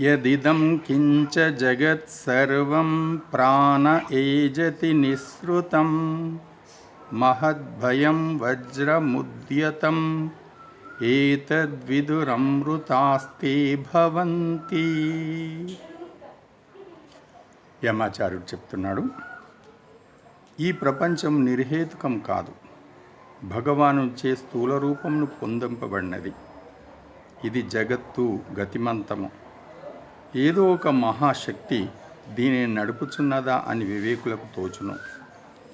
యదిదం కించ జగత్సర్వం ప్రాణ ఏజతి నిస్సృతం మహద్భయం వజ్రముద్యతం ఏతద్విదురమృతాస్తే భవంతి. యమాచార్యుడు చెప్తున్నాడు, ఈ ప్రపంచం నిర్హేతుకం కాదు, భగవానుచే స్థూల రూపమును పొందింపబడినది. ఇది జగత్తు గతిమంతము. ఏదో ఒక మహాశక్తి దీనిని నడుపుచున్నదా అని వివేకులకు తోచును.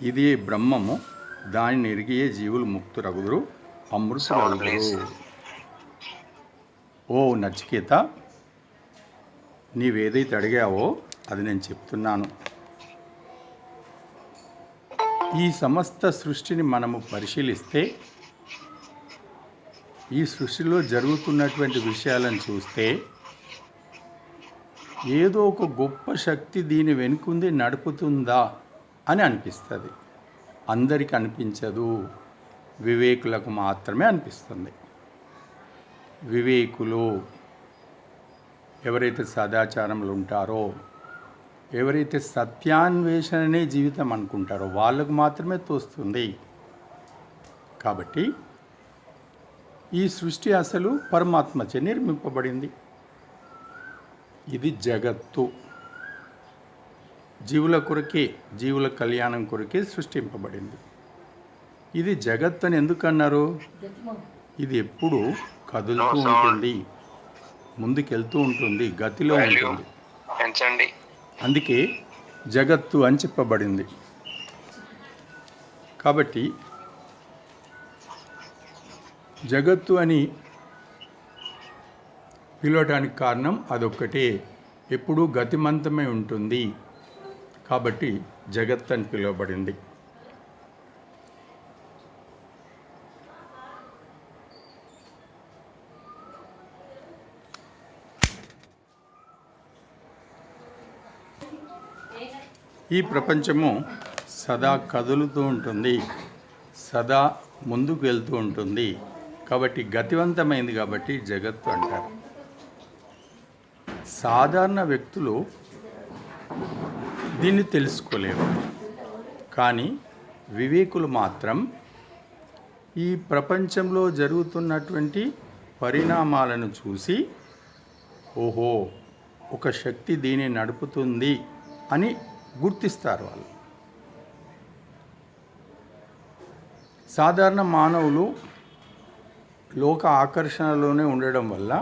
ఇదే బ్రహ్మము, దానిని ఎరిగియే జీవులు ముక్తురగుదురు, అమృతులగుదురు. ఓ నచికేత, నీవేదైతే అడిగావో అది నేను చెప్తున్నాను. ఈ సమస్త సృష్టిని మనము పరిశీలిస్తే, ఈ సృష్టిలో జరుగుతున్నటువంటి విషయాలను చూస్తే ఏదో ఒక గొప్ప శక్తి దీని వెనుకుంది నడుపుతుందా అని అనిపిస్తుంది. అందరికీ అనిపించదు, వివేకులకు మాత్రమే అనిపిస్తుంది. వివేకులు ఎవరైతే సదాచారంలో ఉంటారో, ఎవరైతే సత్యాన్వేషణనే జీవితం అనుకుంటారో వాళ్ళకు మాత్రమే తోస్తుంది. కాబట్టి ఈ సృష్టి అసలు పరమాత్మచే నిర్మింపబడింది. ఇది జగత్తు జీవుల కొరకే, జీవుల కళ్యాణం కొరకే సృష్టింపబడింది. ఇది జగత్ అని ఎందుకు అన్నారు? ఇది ఎప్పుడు కదులుతూ ఉంటుంది, ముందుకెళ్తూ ఉంటుంది, గతిలో ఉంటుంది. అందుకే జగత్తు అని చెప్పబడింది. కాబట్టి జగత్తు అని పిలవటానికి కారణం అదొక్కటే, ఎప్పుడూ గతిమంతమై ఉంటుంది కాబట్టి జగత్ అని పిలువబడింది. ఈ ప్రపంచము సదా కదులుతూ ఉంటుంది, సదా ముందుకు వెళ్తూ ఉంటుంది కాబట్టి గతివంతమైంది, కాబట్టి జగత్తు అంటారు. సాధారణ వ్యక్తులు దీన్ని తెలుసుకోలేరు, కానీ వివేకులు మాత్రం ఈ ప్రపంచంలో జరుగుతున్నటువంటి పరిణామాలను చూసి, ఓహో ఒక శక్తి దీన్ని నడుపుతుంది అని గుర్తిస్తారు. వాళ్ళు సాధారణ మానవులు లోక ఆకర్షణలోనే ఉండడం వల్ల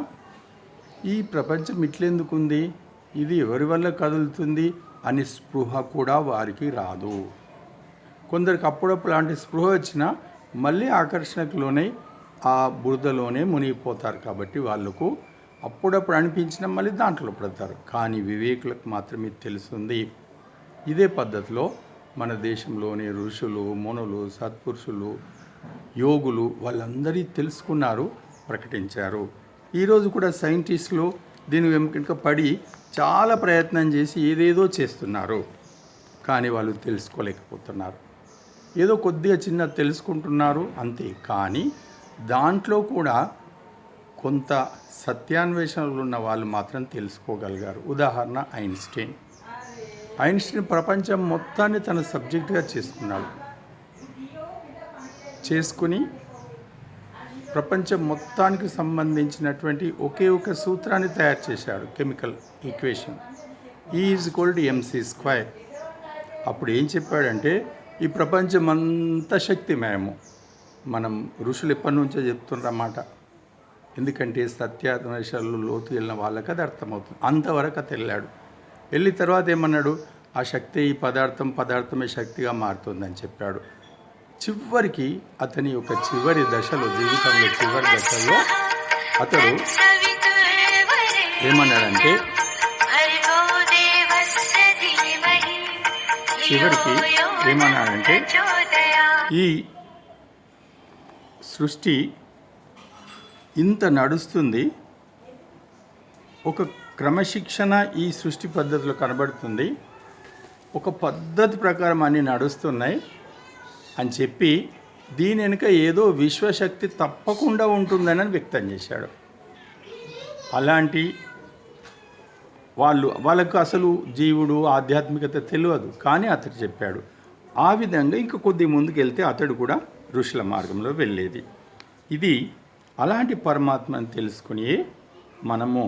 ఈ ప్రపంచం ఇట్లెందుకుంది, ఇది ఎవరి వల్ల కదులుతుంది అని స్పృహ కూడా వారికి రాదు. కొందరికి అప్పుడప్పుడు అలాంటి స్పృహ వచ్చినా మళ్ళీ ఆకర్షణలోనే ఆ బురదలోనే మునిగిపోతారు. కాబట్టి వాళ్ళకు అప్పుడప్పుడు అనిపించినా మళ్ళీ దాంట్లో పడతారు. కానీ వివేకులకు మాత్రమే తెలుస్తుంది. ఇదే పద్ధతిలో మన దేశంలోని ఋషులు, మునులు, సత్పురుషులు, యోగులు వాళ్ళందరి తెలుసుకున్నారు, ప్రకటించారు. ఈరోజు కూడా సైంటిస్టులు దీని వెనుక పడి చాలా ప్రయత్నం చేసి ఏదేదో చేస్తున్నారు, కానీ వాళ్ళు తెలుసుకోలేకపోతున్నారు. ఏదో కొద్దిగా చిన్న తెలుసుకుంటున్నారు అంతే. కానీ దాంట్లో కూడా కొంత సత్యాన్వేషణలు ఉన్న వాళ్ళు మాత్రం తెలుసుకోగలిగారు. ఉదాహరణ ఐన్స్టీన్. ప్రపంచం మొత్తాన్ని తన సబ్జెక్టుగా చేసుకుని ప్రపంచం మొత్తానికి సంబంధించినటువంటి ఒకే ఒక సూత్రాన్ని తయారు చేశాడు, కెమికల్ ఈక్వేషన్, E=mc². అప్పుడు ఏం చెప్పాడంటే, ఈ ప్రపంచం అంతా శక్తిమయము. మనం ఋషులు ఎప్పటి నుంచో చెప్తున్నమాట, ఎందుకంటే సత్యాన్వేషణలు లోతు వెళ్ళిన వాళ్ళకి అది అర్థమవుతుంది. అంతవరకు అది వెళ్ళి తర్వాత ఏమన్నాడు, ఆ శక్తి ఈ పదార్థమే శక్తిగా మారుతుందని చెప్పాడు. చివరికి అతని యొక్క చివరి దశలో, జీవితంలో చివరి దశలో అతడు ఏమన్నాడంటే, ఈ సృష్టి ఇంత నడుస్తుంది, ఒక క్రమశిక్షణ ఈ సృష్టి పద్ధతిలో కనబడుతుంది, ఒక పద్ధతి ప్రకారం అన్నీ నడుస్తున్నాయి అని చెప్పి దీని వెనుక ఏదో విశ్వశక్తి తప్పకుండా ఉంటుందని వ్యక్తం చేశాడు. అలాంటి వాళ్ళకు అసలు జీవుడు ఆధ్యాత్మికత తెలియదు, కానీ అతడు చెప్పాడు. ఆ విధంగా ఇంక కొద్ది ముందుకెళ్తే అతడు కూడా ఋషుల మార్గంలో వెళ్ళేది. ఇది అలాంటి పరమాత్మను తెలుసుకుని మనము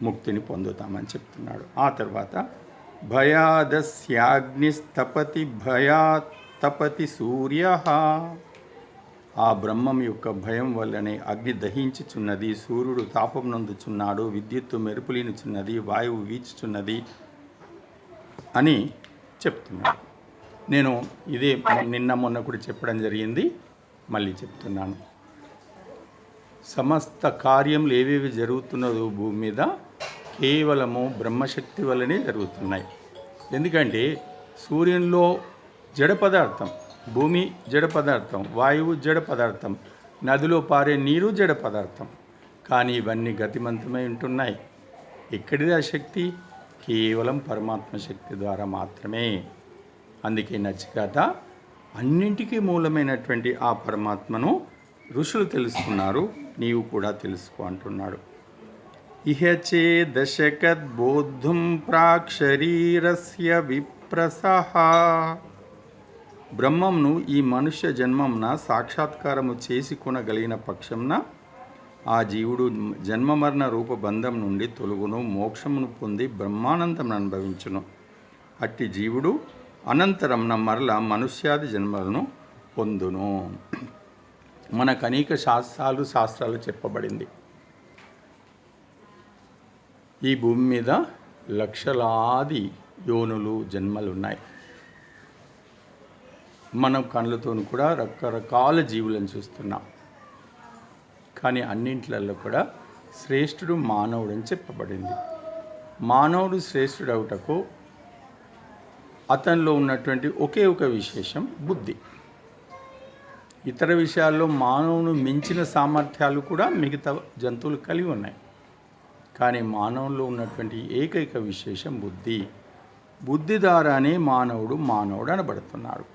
ముక్తిని పొందుతామని చెప్తున్నాడు. ఆ తర్వాత భయాదస్యాగ్నిస్తపతి భయాతపతి సూర్య, ఆ బ్రహ్మం యొక్క భయం వల్లనే అగ్ని దహించుచున్నది, సూర్యుడు తాపం నందుచున్నాడు, విద్యుత్తు మెరుపులినుచున్నది, వాయువు వీచుచున్నది అని చెప్తున్నాడు. నేను ఇదే నిన్న మొన్న కూడా చెప్పడం జరిగింది, మళ్ళీ చెప్తున్నాను. సమస్త కార్యములు ఏవేవి జరుగుతున్నదో భూమి మీద కేవలము బ్రహ్మశక్తి వల్లనే జరుగుతున్నాయి. ఎందుకంటే సూర్యునిలో జడ పదార్థం, భూమి జడ పదార్థం, వాయువు జడ పదార్థం, నదిలో పారే నీరు జడ పదార్థం, కానీ ఇవన్నీ గతిమంతమై ఉంటున్నాయి. ఎక్కడిది ఆ శక్తి? కేవలం పరమాత్మ శక్తి ద్వారా మాత్రమే. అందుకే నచికేత అన్నింటికీ మూలమైనటువంటి ఆ పరమాత్మను ఋషులు తెలుసుకున్నారు, నీవు కూడా తెలుసుకో అంటున్నాడు. ఇహచే దశకద్బోద్ధుం ప్రాక్ శరీరస్య విప్రసహ, బ్రహ్మంను ఈ మనుష్య జన్మంన సాక్షాత్కారము చేసుకొనగలిగిన పక్షంన ఆ జీవుడు జన్మమరణ రూప బంధం నుండి తొలుగును, మోక్షమును పొంది బ్రహ్మానందం అనుభవించును. అట్టి జీవుడు అనంతరంన మరల మనుష్యాది జన్మలను పొందును. మనకు అనేక శాస్త్రాలు చెప్పబడింది. ఈ భూమి మీద లక్షలాది యోనులు జన్మలు ఉన్నాయి. మనం కళ్ళతో కూడా రకరకాల జీవులను చూస్తున్నాం. కానీ అన్నింటిలలో కూడా శ్రేష్ఠుడు మానవుడు అని చెప్పబడింది. మానవుడు శ్రేష్ఠుడవుటకు అతనిలో ఉన్నటువంటి ఒకే ఒక విశేషం బుద్ధి. ఇతర విషయాల్లో మానవును మించిన సామర్థ్యాలు కూడా మిగతా జంతువులు కలిగి ఉన్నాయి. కానీ మానవుల్లో ఉన్నటువంటి ఏకైక విశేషం బుద్ధి. బుద్ధి ద్వారానే మానవుడు అనబడుతున్నాడు.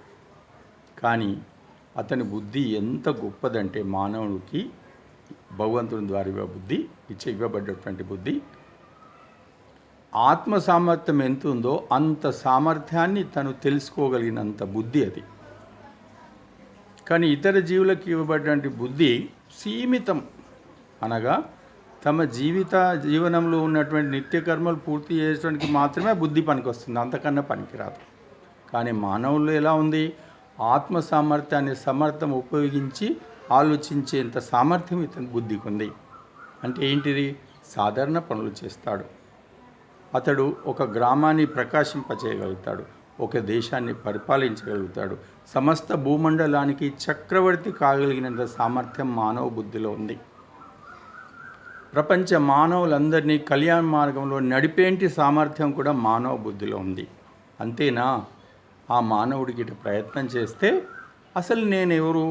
కానీ అతని బుద్ధి ఎంత గొప్పదంటే మానవుడికి భగవంతుని ద్వారా ఇవ్వబడ్డటువంటి బుద్ధి ఆత్మ సామర్థ్యం ఎంత ఉందో అంత సామర్థ్యాన్ని తను తెలుసుకోగలిగినంత బుద్ధి అది. కానీ ఇతర జీవులకు ఇవ్వబడినటువంటి బుద్ధి సీమితం. అనగా తమ జీవనంలో ఉన్నటువంటి నిత్యకర్మలు పూర్తి చేయడానికి మాత్రమే బుద్ధి పనికొస్తుంది, అంతకన్నా పనికిరాదు. కానీ మానవుల్లో ఎలా ఉంది? ఆత్మ సామర్థ్యాన్ని సమర్థం ఉపయోగించి ఆలోచించేంత సామర్థ్యం ఇతని బుద్ధికి ఉంది. అంటే ఏంటిది? సాధారణ పనులు చేస్తాడు. అతడు ఒక గ్రామాన్ని ప్రకాశింపచేయగలుగుతాడు, ఒక దేశాన్ని పరిపాలించగలుగుతాడు, సమస్త భూమండలానికి చక్రవర్తి కాగలిగినంత సామర్థ్యం మానవ బుద్ధిలో ఉంది. ప్రపంచ మానవులందరినీ కళ్యాణ మార్గంలో నడిపేంటి సామర్థ్యం కూడా మానవ బుద్ధిలో ఉంది. అంతేనా? ఆ మానవుడికి ఇటు ప్రయత్నం చేస్తే అసలు నేనెవరు?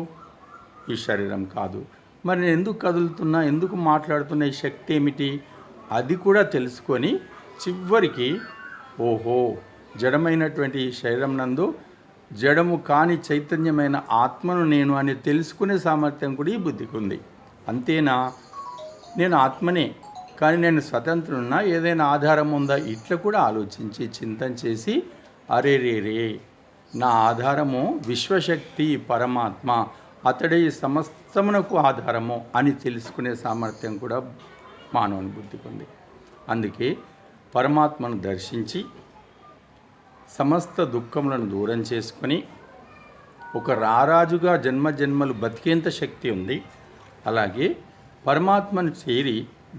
ఈ శరీరం కాదు, మరి నేను ఎందుకు కదులుతున్నా, ఎందుకు మాట్లాడుతున్నా, ఈ శక్తి ఏమిటి? అది కూడా తెలుసుకొని చివరికి ఓహో జడమైనటువంటి ఈ శరీరం నందు జడము కాని చైతన్యమైన ఆత్మను నేను అని తెలుసుకునే సామర్థ్యం కూడా ఈ బుద్ధికి ఉంది. అంతేనా? నేను ఆత్మనే, కానీ నేను స్వతంత్రున్నా, ఏదైనా ఆధారం ఉందా? ఇట్లా కూడా ఆలోచించి చింతన చేసి అరే నా ఆధారము విశ్వశక్తి పరమాత్మ, అతడే సమస్తమునకు ఆధారము అని తెలుసుకునే సామర్థ్యం కూడా మానవుని బుద్ధికి ఉంది. అందుకే పరమాత్మను దర్శించి సమస్త దుఃఖములను దూరం చేసుకొని ఒక రారాజుగా జన్మలు బతికేంత శక్తి ఉంది. అలాగే పరమాత్మను చేరి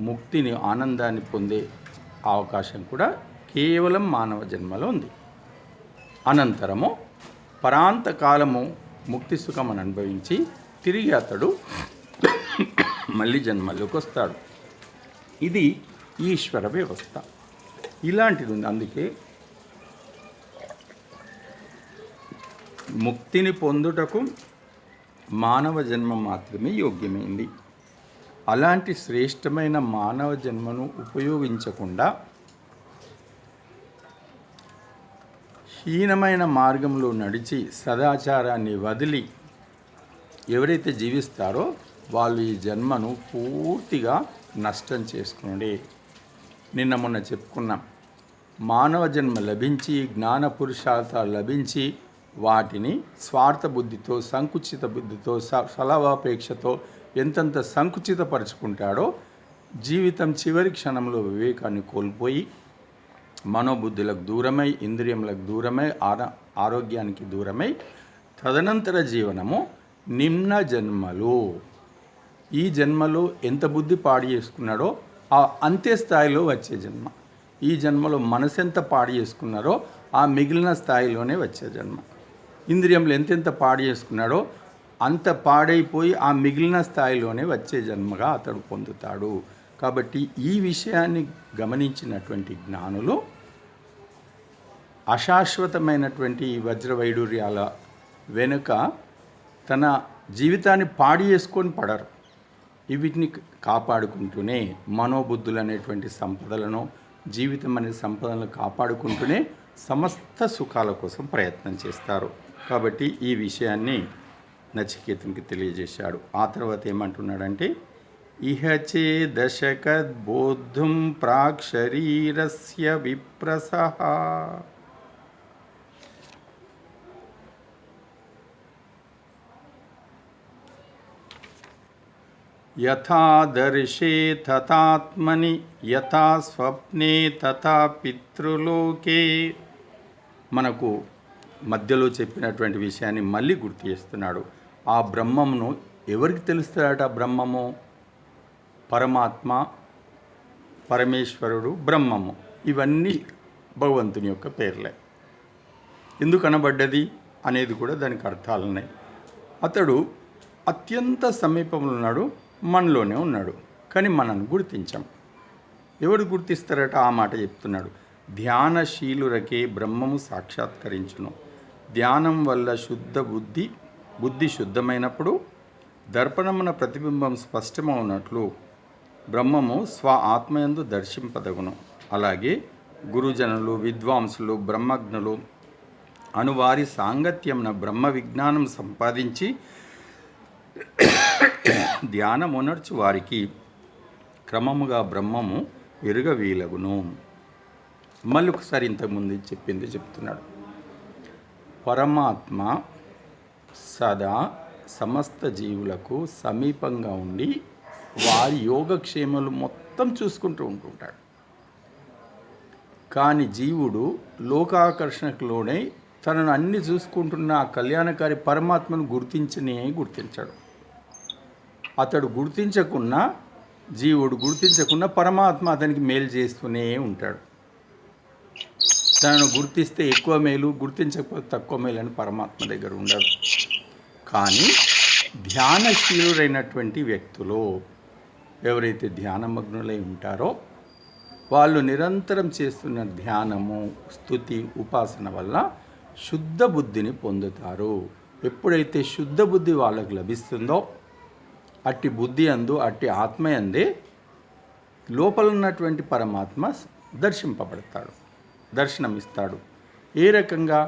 ముక్తిని, ఆనందాన్ని పొందే అవకాశం కూడా కేవలం మానవ జన్మలో ఉంది. అనంతరము పరాంతకాలము ముక్తి సుఖమని అనుభవించి తిరిగి అతడు మళ్ళీ జన్మలోకి వస్తాడు. ఇది ఈశ్వర వ్యవస్థ. ఇలాంటిది ఉంది. అందుకే ముక్తిని పొందుటకు మానవ జన్మ మాత్రమే యోగ్యమైంది. అలాంటి శ్రేష్టమైన మానవ జన్మను ఉపయోగించకుండా హీనమైన మార్గంలో నడిచి సదాచారాన్ని వదిలి ఎవరైతే జీవిస్తారో వాళ్ళు ఈ జన్మను పూర్తిగా నష్టం చేసుకునే నిన్న మొన్న చెప్పుకున్నాం. మానవ జన్మ లభించి జ్ఞాన పురుషార్థాలు లభించి వాటిని స్వార్థ బుద్ధితో, సంకుచిత బుద్ధితో, ఫలాపేక్షతో ఎంతంత సంకుచితపరుచుకుంటాడో జీవితం చివరి క్షణంలో వివేకాన్ని కోల్పోయి మనోబుద్ధులకు దూరమై, ఇంద్రియములకు దూరమై, ఆరోగ్యానికి దూరమై తదనంతర జీవనము నిమ్న జన్మలు. ఈ జన్మలో ఎంత బుద్ధి పాడు చేసుకున్నాడో ఆ అంత్య స్థాయిలో వచ్చే జన్మ. ఈ జన్మలో మనసు ఎంత పాడు చేసుకున్నారో ఆ మిగిలిన స్థాయిలోనే వచ్చే జన్మ. ఇంద్రియములు ఎంతెంత పాడు చేసుకున్నాడో అంత పాడైపోయి ఆ మిగిలిన స్థాయిలోనే వచ్చే జన్మగా అతడు పొందుతాడు. కాబట్టి ఈ విషయాన్ని గమనించినటువంటి జ్ఞానులు అశాశ్వతమైనటువంటి వజ్రవైడూర్యాల వెనుక తన జీవితాన్ని పాడు చేసుకొని పడరు. వీటిని కాపాడుకుంటూనే మనోబుద్ధులు అనేటువంటి సంపదలను, జీవితం అనే సంపదలను కాపాడుకుంటూనే సమస్త సుఖాల కోసం ప్రయత్నం చేస్తారు. కాబట్టి ఈ విషయాన్ని నచికేతునికి తెలియజేశాడు. ఆ తర్వాత ఏమంటున్నాడంటే, ఇహచే దశకద్బోద్ధుం ప్రాక్ శరీరస్య విప్రసః. యథా దర్శే తథాత్మని యథా స్వప్నే తథా పితృలోకే. మనకు మధ్యలో చెప్పినటువంటి విషయాన్ని మళ్ళీ గుర్తు చేస్తున్నాడు. ఆ బ్రహ్మమును ఎవరికి తెలుస్తాడట? బ్రహ్మము పరమాత్మ, పరమేశ్వరుడు, బ్రహ్మము, ఇవన్నీ భగవంతుని యొక్క పేర్లే. ఎందుకు అనబడ్డది అనేది కూడా దానికి అర్థాలు ఉన్నాయి. అతడు అత్యంత సమీపంలో ఉన్నాడు, మనలోనే ఉన్నాడు, కానీ మనల్ని గుర్తించాం. ఎవరు గుర్తిస్తారట? ఆ మాట చెప్తున్నాడు. ధ్యానశీలురకే బ్రహ్మము సాక్షాత్కరించును. ధ్యానం వల్ల బుద్ధి శుద్ధమైనప్పుడు దర్పణమున ప్రతిబింబం స్పష్టమవునట్లు బ్రహ్మము స్వ ఆత్మయందు దర్శింపదగును. అలాగే గురుజనులు, విద్వాంసులు, బ్రహ్మజ్ఞులు అనువారి సాంగత్యంన బ్రహ్మ విజ్ఞానం సంపాదించి ధ్యానమునర్చు వారికి క్రమముగా బ్రహ్మము ఎరుగవీలగును. మళ్ళీ ఒకసారి ఇంతకుముందు చెప్పింది చెప్తున్నాడు. పరమాత్మ సదా సమస్త జీవులకు సమీపంగా ఉండి వారి యోగక్షేమాలు మొత్తం చూసుకుంటూ ఉంటుంటాడు. కానీ జీవుడు లోకాకర్షణకు లోనై తనను అన్ని చూసుకుంటున్న ఆ కళ్యాణకారి పరమాత్మను గుర్తించాడు. అతడు గుర్తించకున్నా, జీవుడు గుర్తించకున్నా పరమాత్మ అతనికి మేలు చేస్తూనే ఉంటాడు. తనను గుర్తిస్తే ఎక్కువ మేలు, గుర్తించకపోతే తక్కువ మేలు అని పరమాత్మ దగ్గర ఉండదు. కానీ ధ్యానశీలురైనటువంటి వ్యక్తులు ఎవరైతే ధ్యానమగ్నులై ఉంటారో వాళ్ళు నిరంతరం చేస్తున్న ధ్యానము, స్తుతి, ఉపాసన వల్ల శుద్ధ బుద్ధిని పొందుతారు. ఎప్పుడైతే శుద్ధ బుద్ధి వాళ్ళకు లభిస్తుందో అట్టి బుద్ధి అందు, అట్టి ఆత్మయందే లోపల ఉన్నటువంటి పరమాత్మ దర్శింపబడతాడు, దర్శనమిస్తాడు. ఏ రకంగా?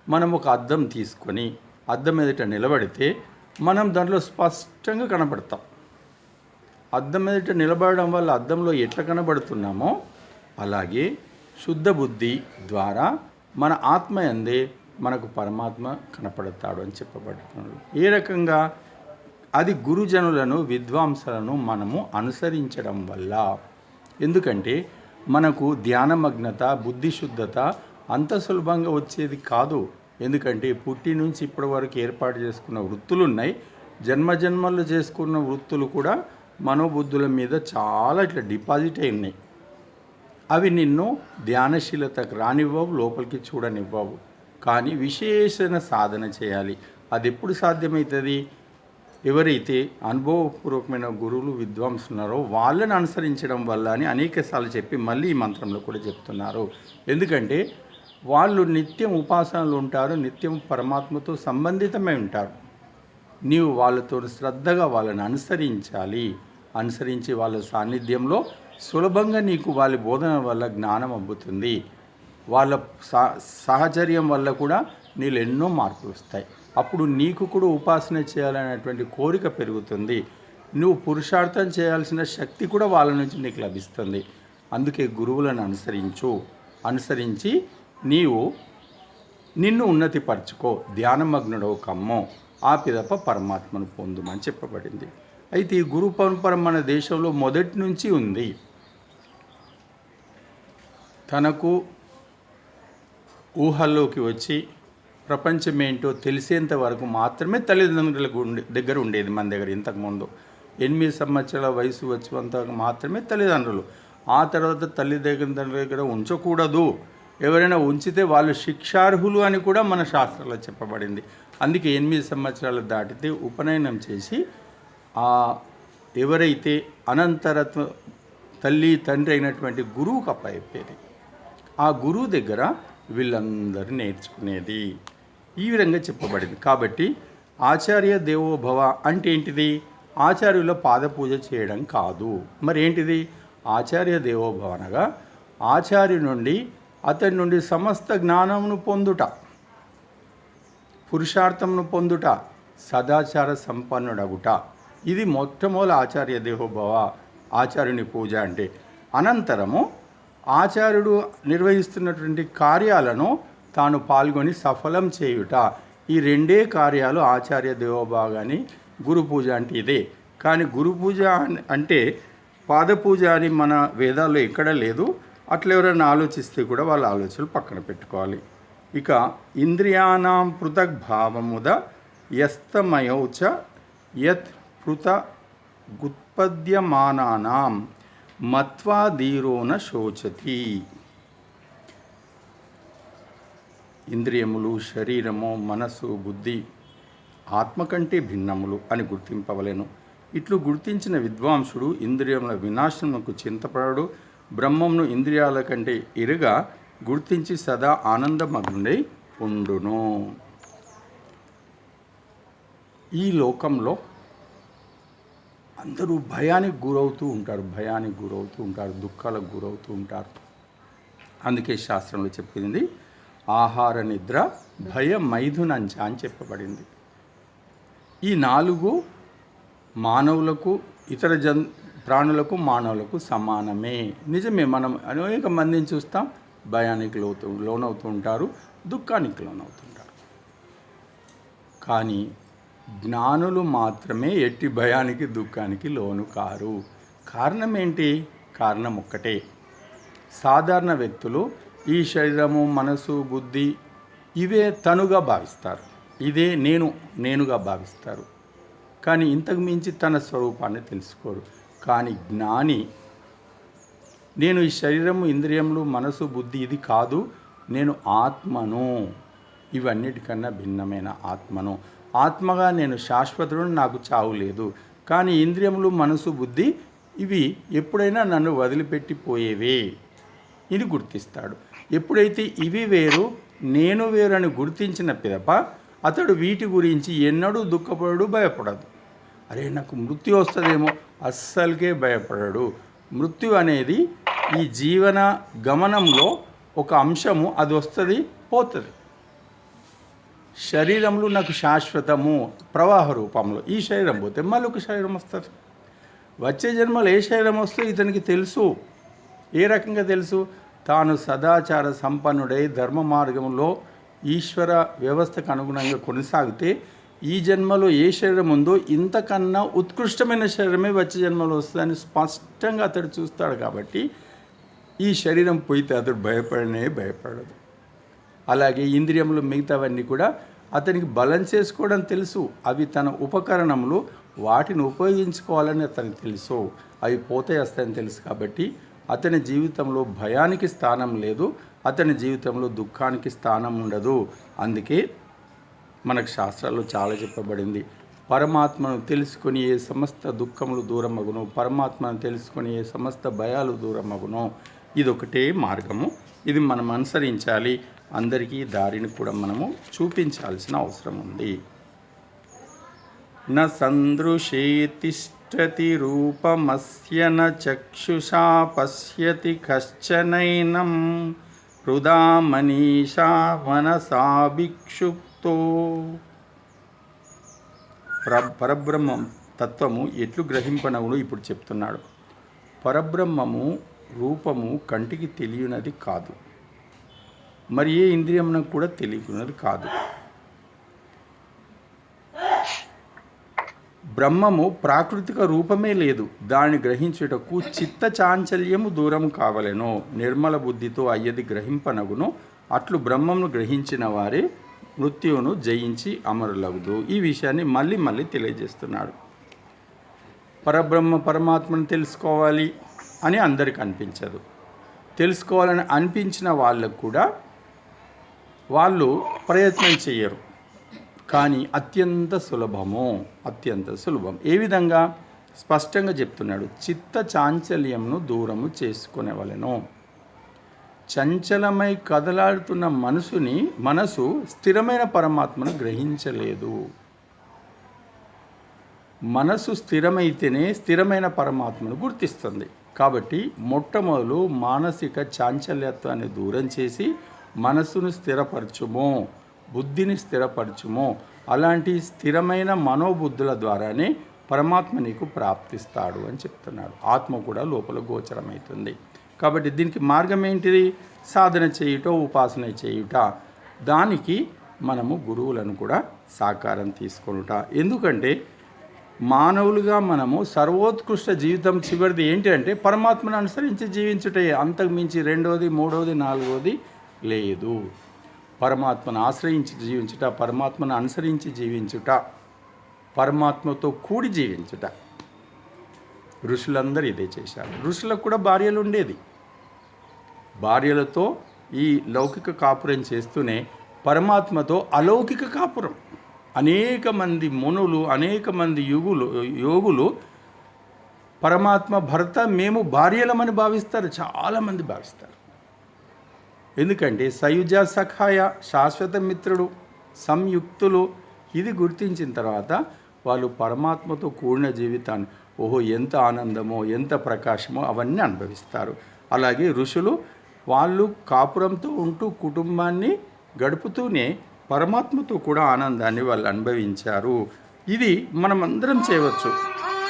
మనం ఒక అద్దం తీసుకొని అద్దం ఎదుట నిలబడితే మనం దాంట్లో స్పష్టంగా కనబడతాం. అద్దం ఎదుట నిలబడడం వల్ల అద్దంలో ఎట్లా కనబడుతున్నామో అలాగే శుద్ధ బుద్ధి ద్వారా మన ఆత్మయందే మనకు పరమాత్మ కనపడతాడు అని చెప్పబడుతున్నాడు. ఏ రకంగా? అది గురుజనులను, విద్వాంసులను మనము అనుసరించడం వల్ల. ఎందుకంటే మనకు ధ్యానమగ్నత, బుద్ధిశుద్ధత అంత సులభంగా వచ్చేది కాదు. ఎందుకంటే పుట్టి నుంచి ఇప్పటి వరకు ఏర్పాటు చేసుకున్న వృత్తులు ఉన్నాయి. జన్మజన్మల్లో చేసుకున్న వృత్తులు కూడా మనోబుద్ధుల మీద చాలా ఇట్లా డిపాజిట్ అయి ఉన్నాయి. అవి నిన్ను ధ్యానశీలతకు రానివ్వవు, లోపలికి చూడనివ్వవు. కానీ విశేషణ సాధన చేయాలి. అది ఎప్పుడు సాధ్యమవుతుంది? ఎవరైతే అనుభవపూర్వకమైన గురువులు, విద్వాంసులు ఉన్నారో వాళ్ళని అనుసరించడం వల్ల అని అనేకసార్లు చెప్పి మళ్ళీ ఈ మంత్రంలో కూడా చెప్తున్నారు. ఎందుకంటే వాళ్ళు నిత్యం ఉపాసనలు ఉంటారు, నిత్యం పరమాత్మతో సంబంధితమై ఉంటారు. నీవు వాళ్ళతో శ్రద్ధగా వాళ్ళని అనుసరించాలి. అనుసరించి వాళ్ళ సాన్నిధ్యంలో సులభంగా నీకు వాళ్ళ బోధన వల్ల జ్ఞానం అబ్బుతుంది. వాళ్ళ సహచర్యం వల్ల కూడా నీళ్ళు ఎన్నో మార్పులు వస్తాయి. అప్పుడు నీకు కూడా ఉపాసన చేయాలనేటువంటి కోరిక పెరుగుతుంది. నువ్వు పురుషార్థం చేయాల్సిన శక్తి కూడా వాళ్ళ నుంచి నీకు లభిస్తుంది. అందుకే గురువులను అనుసరించి నీవు నిన్ను ఉన్నతిపరచుకో, ధ్యానమగ్నుడవు కమ్మో, ఆ పిదప పరమాత్మను పొందుమని చెప్పబడింది. అయితే ఈ గురు పరంపర మన దేశంలో మొదటి నుంచి ఉంది. తనకు ఊహల్లోకి వచ్చి ప్రపంచమేంటో తెలిసేంత వరకు మాత్రమే తల్లిదండ్రులకు దగ్గర ఉండేది. మన దగ్గర ఇంతకుముందు 8 సంవత్సరాల వయసు వచ్చేంత మాత్రమే తల్లిదండ్రులు. ఆ తర్వాత తల్లిదండ్రుల దగ్గర ఉంచకూడదు, ఎవరైనా ఉంచితే వాళ్ళు శిక్షార్హులు అని కూడా మన శాస్త్రాల్లో చెప్పబడింది. అందుకే 8 సంవత్సరాలు దాటితే ఉపనయనం చేసి ఎవరైతే అనంతరత్వ తల్లి తండ్రి అయినటువంటి గురువుకు అప్పచెప్పేది. ఆ గురువు దగ్గర వీళ్ళందరూ నేర్చుకునేది. ఈ విధంగా చెప్పబడింది. కాబట్టి ఆచార్య దేవోభవ అంటే ఏంటిది? ఆచార్యుల పాదపూజ చేయడం కాదు. మరి ఏంటిది? ఆచార్య దేవోభవ అనగా అతడి నుండి సమస్త జ్ఞానమును పొందుట, పురుషార్థమును పొందుట, సదాచార సంపన్నుడగుట. ఇది మొట్టమొదటి ఆచార్య దేవోభవ, ఆచార్యుని పూజ అంటే. అనంతరము ఆచార్యుడు నిర్వహిస్తున్నటువంటి కార్యాలను తాను పాల్గొని సఫలం చేయుట. ఈ రెండే కార్యాలు ఆచార్య దేవోభవ కానీ గురు పూజ అంటే ఇదే. కానీ గురు పూజ అంటే పాదపూజ అని మన వేదాల్లో ఎక్కడ లేదు. అట్లా ఎవరైనా ఆలోచిస్తే కూడా వాళ్ళ ఆలోచనలు పక్కన పెట్టుకోవాలి. ఇక ఇంద్రియానాం పృథక్ భావముద యస్తమయౌచ యత్ పృథ గుత్పద్యమానానాం మత్వా ధీరోన శోచతి. ఇంద్రియములు, శరీరము, మనసు, బుద్ధి ఆత్మ కంటే భిన్నములు అని గుర్తింపవలెను. ఇట్లు గుర్తించిన విద్వాంసుడు ఇంద్రియముల వినాశనముకు చింతపడడు, బ్రహ్మమును ఇంద్రియాల కంటే ఇరుగా గుర్తించి సదా ఆనందమగ్నుడై ఉండును. ఈ లోకంలో అందరూ భయానికి గురవుతూ ఉంటారు, దుఃఖాలకు గురవుతూ ఉంటారు. అందుకే శాస్త్రంలో చెప్పింది ఆహార నిద్ర భయ మైథునంచ అని చెప్పబడింది. ఈ 4 మానవులకు, ఇతర ప్రాణులకు, మానవులకు సమానమే. నిజమే. మనం అనేక మందిని చూస్తాం, భయానికి లోనవుతూ ఉంటారు, దుఃఖానికి లోనవుతుంటారు. కానీ జ్ఞానులు మాత్రమే ఎట్టి భయానికి, దుఃఖానికి లోను కారు. కారణం ఏంటి? కారణం ఒక్కటే. సాధారణ వ్యక్తులు ఈ శరీరము, మనసు, బుద్ధి ఇవే తనుగా భావిస్తారు, ఇదే నేనుగా భావిస్తారు. కానీ ఇంతకు మించి తన స్వరూపాన్ని తెలుసుకోరు. కానీ జ్ఞాని నేను ఈ శరీరము, ఇంద్రియములు, మనసు, బుద్ధి ఇది కాదు, నేను ఆత్మను, ఇవన్నిటికన్నా భిన్నమైన ఆత్మను. ఆత్మగా నేను శాశ్వతుడు, నాకు చావు లేదు. కానీ ఇంద్రియములు, మనసు, బుద్ధి ఇవి ఎప్పుడైనా నన్ను వదిలిపెట్టిపోయేవే ఇది గుర్తిస్తాడు. ఎప్పుడైతే ఇవి వేరు, నేను వేరు అని గుర్తించిన పిదప అతడు వీటి గురించి ఎన్నడూ దుఃఖపడడు, భయపడదు. అరే నాకు మృత్యు వస్తుందేమో, అస్సలకే భయపడడు. మృత్యు అనేది ఈ జీవన గమనంలో ఒక అంశము, అది వస్తుంది, పోతుంది. శరీరంలో నాకు శాశ్వతము, ప్రవాహ రూపంలో ఈ శరీరం పోతే మళ్ళీ ఒక శరీరం వస్తుంది. వచ్చే జన్మలో ఏ శరీరం వస్తే ఇతనికి తెలుసు. ఏ రకంగా తెలుసు? తాను సదాచార సంపన్నుడై ధర్మ మార్గంలో ఈశ్వర వ్యవస్థకు అనుగుణంగా కొనసాగితే ఈ జన్మలో ఏ శరీరం ఉందో ఇంతకన్నా ఉత్కృష్టమైన శరీరమే వచ్చే జన్మలో వస్తుందని స్పష్టంగా అతడు చూస్తాడు. కాబట్టి ఈ శరీరం పోయితే అతడు భయపడదు. అలాగే ఇంద్రియములు మిగతావన్నీ కూడా అతనికి బలం చేసుకోవడం తెలుసు. అవి తన ఉపకరణములు, వాటిని ఉపయోగించుకోవాలని అతనికి తెలుసు. అవి పోతే వస్తాయని తెలుసు. కాబట్టి అతని జీవితంలో భయానికి స్థానం లేదు, అతని జీవితంలో దుఃఖానికి స్థానం ఉండదు. అందుకే మనకు శాస్త్రాల్లో చాలా చెప్పబడింది, పరమాత్మను తెలుసుకొని ఏ సమస్త దుఃఖములు దూరమగును, పరమాత్మను తెలుసుకొని ఏ సమస్త భయాలు దూరమగును. ఇదొకటే మార్గము. ఇది మనం అనుసరించాలి. అందరికీ దారిని కూడా మనము చూపించాల్సిన అవసరం ఉంది. న సందృశే తిష్టతి రూపమస్య న చక్షుషా పశ్యతి కశ్చనైనం హృదా మనీషా మనసా విక్షుప్తో. పరబ్రహ్మం తత్వము ఎట్లు గ్రహింపనవును ఇప్పుడు చెప్తున్నాడు. పరబ్రహ్మము రూపము కంటికి తెలియనది కాదు, మరి ఏ ఇంద్రియమునకు కూడా తెలియకున్నది కాదు. బ్రహ్మము ప్రాకృతిక రూపమే లేదు, దాన్ని గ్రహించుటకు చిత్త చాంచల్యము దూరం కావలెను. నిర్మల బుద్ధితో అయ్యది గ్రహింపనగును, అట్లు బ్రహ్మమును గ్రహించిన వారే మృత్యువును జయించి అమరులగుదు. ఈ విషయాన్ని మళ్ళీ మళ్ళీ తెలియజేస్తున్నాడు. పరబ్రహ్మ పరమాత్మను తెలుసుకోవాలి అని అందరికి అనిపించదు. తెలుసుకోవాలని అనిపించిన వాళ్ళకు కూడా వాళ్ళు ప్రయత్నం చేయరు, కానీ అత్యంత సులభం. ఏ విధంగా స్పష్టంగా చెప్తున్నాడు, చిత్త చాంచల్యంను దూరము చేసుకునేవలెను. చంచలమై కదలాడుతున్న మనసు స్థిరమైన పరమాత్మను గ్రహించలేదు. మనసు స్థిరమైతేనే స్థిరమైన పరమాత్మను గుర్తిస్తుంది. కాబట్టి మొట్టమొదలు మానసిక చాంచల్యత్వాన్ని దూరం చేసి మనసును స్థిరపరచుమో, బుద్ధిని స్థిరపరచుమో. అలాంటి స్థిరమైన మనోబుద్ధుల ద్వారానే పరమాత్మ నీకు ప్రాప్తిస్తాడు అని చెప్తున్నాడు. ఆత్మ కూడా లోపల గోచరమవుతుంది. కాబట్టి దీనికి మార్గం ఏంటిది? సాధన చేయుట, ఉపాసన చేయుట. దానికి మనము గురువులను కూడా సాకారం తీసుకొనుట. ఎందుకంటే మానవులుగా మనము సర్వోత్కృష్ట జీవితం చివరిది ఏంటి అంటే పరమాత్మను అనుసరించి జీవించుటే. అంతకు మించి రెండవది, మూడవది, నాలుగవది లేదు. పరమాత్మను ఆశ్రయించి జీవించుట, పరమాత్మను అనుసరించి జీవించుట, పరమాత్మతో కూడి జీవించుట. ఋషులందరూ ఇదే చేశారు. ఋషులకు కూడా భార్యలు ఉండేది. భార్యలతో ఈ లౌకిక కాపురం చేస్తూనే పరమాత్మతో అలౌకిక కాపురం. అనేక మంది మునులు, అనేక మంది యోగులు పరమాత్మ భర్త, మేము భార్యలమని భావిస్తారు. చాలామంది భావిస్తారు. ఎందుకంటే సయుజ సఖాయ, శాశ్వత మిత్రుడు, సంయుక్తులు, ఇది గుర్తించిన తర్వాత వాళ్ళు పరమాత్మతో కూడిన జీవితాన్ని, ఓహో ఎంత ఆనందమో, ఎంత ప్రకాశమో అవన్నీ అనుభవిస్తారు. అలాగే ఋషులు వాళ్ళు కాపురంతో ఉంటూ కుటుంబాన్ని గడుపుతూనే పరమాత్మతో కూడా ఆనందాన్ని వాళ్ళు అనుభవించారు. ఇది మనం అందరం చేయవచ్చు.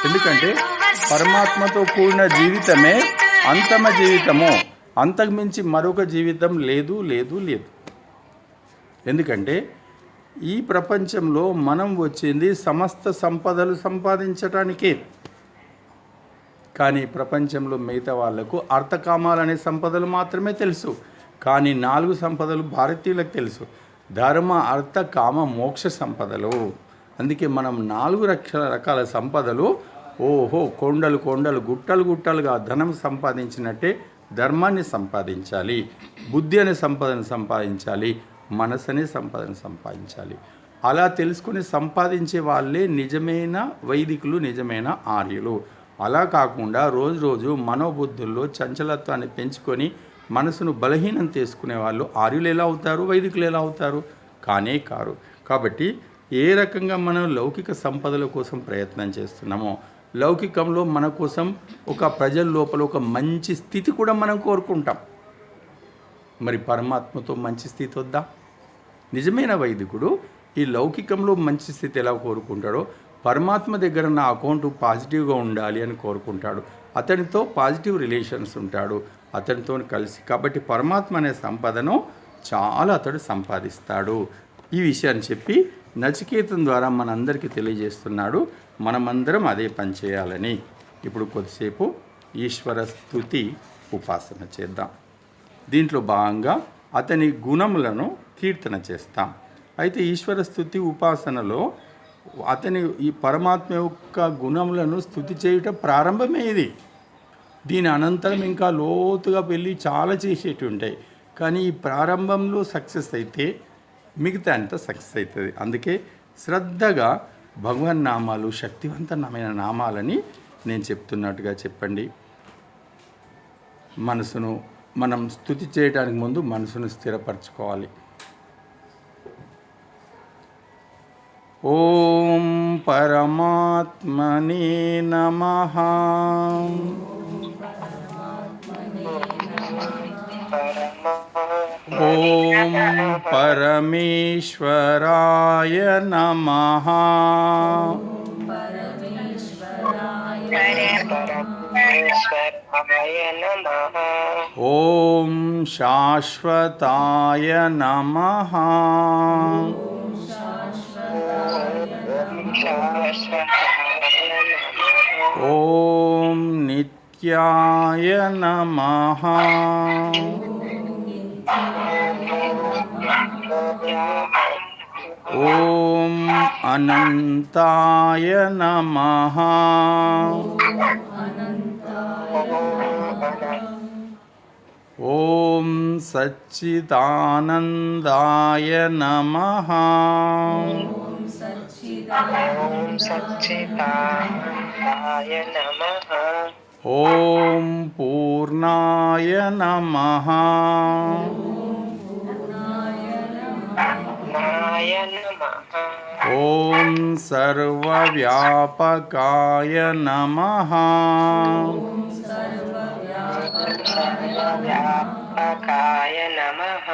ఎందుకంటే పరమాత్మతో కూడిన జీవితమే అంతమ జీవితము. అంతకుమించి మరొక జీవితం లేదు. ఎందుకంటే ఈ ప్రపంచంలో మనం వచ్చింది సమస్త సంపదలు సంపాదించటానికే. కానీ ప్రపంచంలో మిగతా వాళ్లకు అర్థకామాలనే సంపదలు మాత్రమే తెలుసు. కానీ 4 సంపదలు భారతీయులకు తెలుసు: ధర్మ, అర్థ, కామ, మోక్ష సంపదలు. అందుకే మనం 4 రకాల సంపదలు, ఓహో కొండలు గుట్టలుగా ధనం సంపాదించినట్టే ధర్మాన్ని సంపాదించాలి, బుద్ధి అనే సంపదను సంపాదించాలి, మనసు అనే సంపదను సంపాదించాలి. అలా తెలుసుకుని సంపాదించే వాళ్ళే నిజమైన వైదికులు, నిజమైన ఆర్యులు. అలా కాకుండా రోజు మనోబుద్ధుల్లో చంచలత్వాన్ని పెంచుకొని మనసును బలహీనం చేసుకునే వాళ్ళు ఆర్యులు ఎలా అవుతారు? వైదికులు ఎలా అవుతారు? కానే కారు. కాబట్టి ఏ రకంగా మనం లౌకిక సంపదల కోసం ప్రయత్నం చేస్తున్నామో, లౌకికంలో మన కోసం ఒక ప్రజల లోపల ఒక మంచి స్థితి కూడా మనం కోరుకుంటాం. మరి పరమాత్మతో మంచి స్థితి వద్దా? నిజమైన వైదికుడు ఈ లౌకికంలో మంచి స్థితి ఎలా కోరుకుంటాడో, పరమాత్మ దగ్గర నా అకౌంట్ పాజిటివ్గా ఉండాలి అని కోరుకుంటాడు. అతనితో పాజిటివ్ రిలేషన్స్ ఉంటాడు, అతనితో కలిసి. కాబట్టి పరమాత్మ అనే సంపదను చాలా అతడు సంపాదిస్తాడు. ఈ విషయాన్ని చెప్పి నచికేతం ద్వారా మనందరికీ తెలియజేస్తున్నాడు, మనమందరం అదే పని చేయాలని. ఇప్పుడు కొద్దిసేపు ఈశ్వర స్తుతి ఉపాసన చేద్దాం. దీంట్లో భాగంగా అతని గుణములను కీర్తన చేస్తాం. అయితే ఈశ్వర స్తుతి ఉపాసనలో అతని ఈ పరమాత్మ యొక్క గుణములను స్తుతి చేయుట ప్రారంభమే ఇది. దీని అనంతరం ఇంకా లోతుగా వెళ్ళి చాలా చేసేటివి ఉంటాయి. కానీ ఈ ప్రారంభంలో సక్సెస్ అయితే మిగతా అంతా సక్సెస్ అవుతుంది. అందుకే శ్రద్ధగా భగవన్ నామాలు, శక్తివంతమైన నామాలని నేను చెప్తున్నట్టుగా చెప్పండి. మనసును మనం స్తుతి చేయడానికి ముందు మనసును స్థిరపరచుకోవాలి. ఓం పరమాత్మనే నమః. ఓం పరమేశ్వరాయ నమః. नमः। ఓం శాశ్వతాయ నమః. ఓం శాశ్వతాయ నమః. ఓం నిత్యాయ నమః. ఓం అనంతాయ నమః. ఓం సచ్చిదానందాయ నమః. ఓం సచ్చిదానందాయ నమః. ఓం పూర్ణాయ నమః. నాయ నమః. ఓం సర్వవ్యాపకాయ నమః. సర్వవ్యాపకాయ నమః.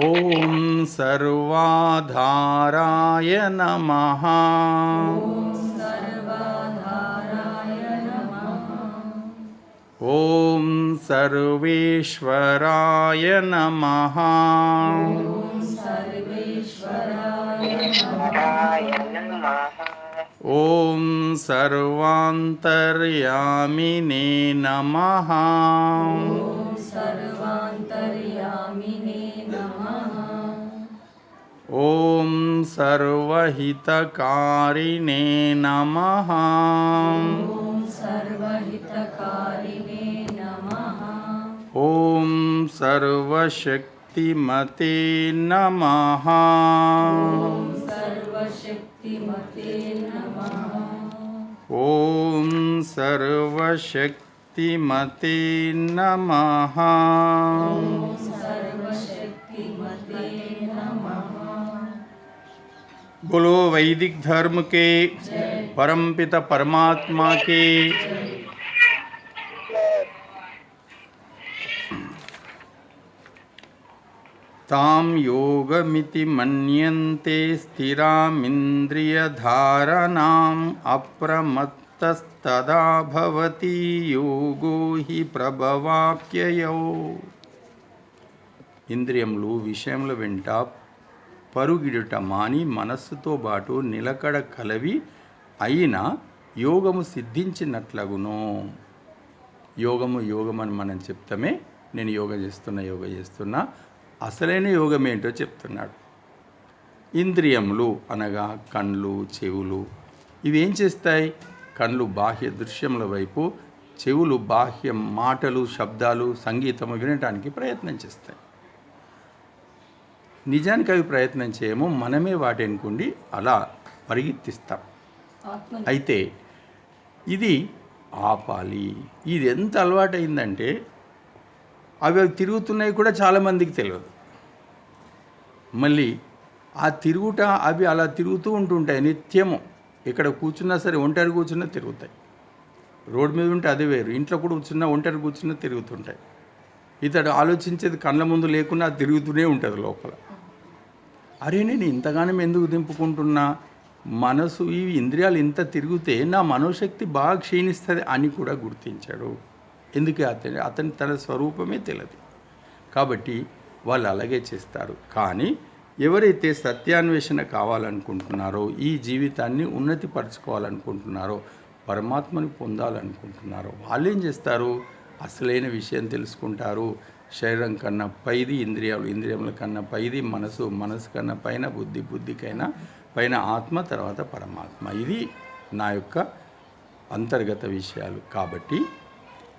ఓం సర్వాధారాయ నమః. ఓం సర్వేశ్వరాయ నమః. ఈశ్వరాయ నమః. ఓం సర్వాంతర్యామినే నమః. ఓం సర్వహితకారిణే నమః. ఓం సర్వశక్తిమతే నమః. ఓం సర్వశక్తిమతే నమః. बोलो वैदिक धर्म के परमपित परमात्मा के ताम योगमिति मन्यन्ते स्थिरामिन्द्रियधारणाम् अप्रमत्तस्तदा भवति योगो हि प्रभवाप्ययो. ఇంద్రియములు విషయముల వెంట పరుగిడుట మాని మనస్సుతో బాటు నిలకడ కలవి అయిన యోగము సిద్ధించినట్లగును. యోగమని మనం చెప్తామే. నేను యోగ చేస్తున్నా అసలైన యోగం ఏంటో చెప్తున్నాడు. ఇంద్రియములు అనగా కళ్ళు, చెవులు ఇవేం చేస్తాయి? కళ్ళు బాహ్య దృశ్యముల వైపు, చెవులు బాహ్య మాటలు, శబ్దాలు, సంగీతము వినటానికి ప్రయత్నం చేస్తాయి. నిజానికి అవి ప్రయత్నం చేయము, మనమే వాటి అనుకుండి అలా పరిగెత్తిస్తాం. అయితే ఇది ఆపాలి. ఇది ఎంత అలవాటైందంటే అవి తిరుగుతున్నాయి కూడా చాలామందికి తెలియదు. మళ్ళీ ఆ తిరుగుట అవి అలా తిరుగుతూ ఉంటుంటాయి నిత్యము. ఇక్కడ కూర్చున్నా సరే, ఒంటరి కూర్చున్నా తిరుగుతాయి. రోడ్డు మీద ఉంటే అది వేరు, ఇంట్లో కూడా కూర్చున్నా, ఒంటరి కూర్చున్నా తిరుగుతుంటాయి. ఇతడు ఆలోచించేది కళ్ళ ముందు లేకున్నా అది తిరుగుతూనే ఉంటుంది లోపల. అరే నేను ఇంతగానం ఎందుకు దింపుకుంటున్నా, మనసు ఈ ఇంద్రియాలు ఇంత తిరిగితే నా మనోశక్తి బాగా క్షీణిస్తుంది అని కూడా గుర్తించాడు. ఎందుకు? అతని తన స్వరూపమే తెలియదు. కాబట్టి వాళ్ళు అలాగే చేస్తారు. కానీ ఎవరైతే సత్యాన్వేషణ కావాలనుకుంటున్నారో, ఈ జీవితాన్ని ఉన్నతిపరచుకోవాలనుకుంటున్నారో, పరమాత్మని పొందాలనుకుంటున్నారో వాళ్ళు ఏం చేస్తారు? అసలైన విషయం తెలుసుకుంటారు. శరీరం కన్నా పైది ఇంద్రియాలు, ఇంద్రియముల కన్నా పైది మనసు, మనసు కన్నా పైన బుద్ధి, బుద్ధికైనా పైన ఆత్మ, తర్వాత పరమాత్మ. ఇది నా యొక్క అంతర్గత విషయాలు. కాబట్టి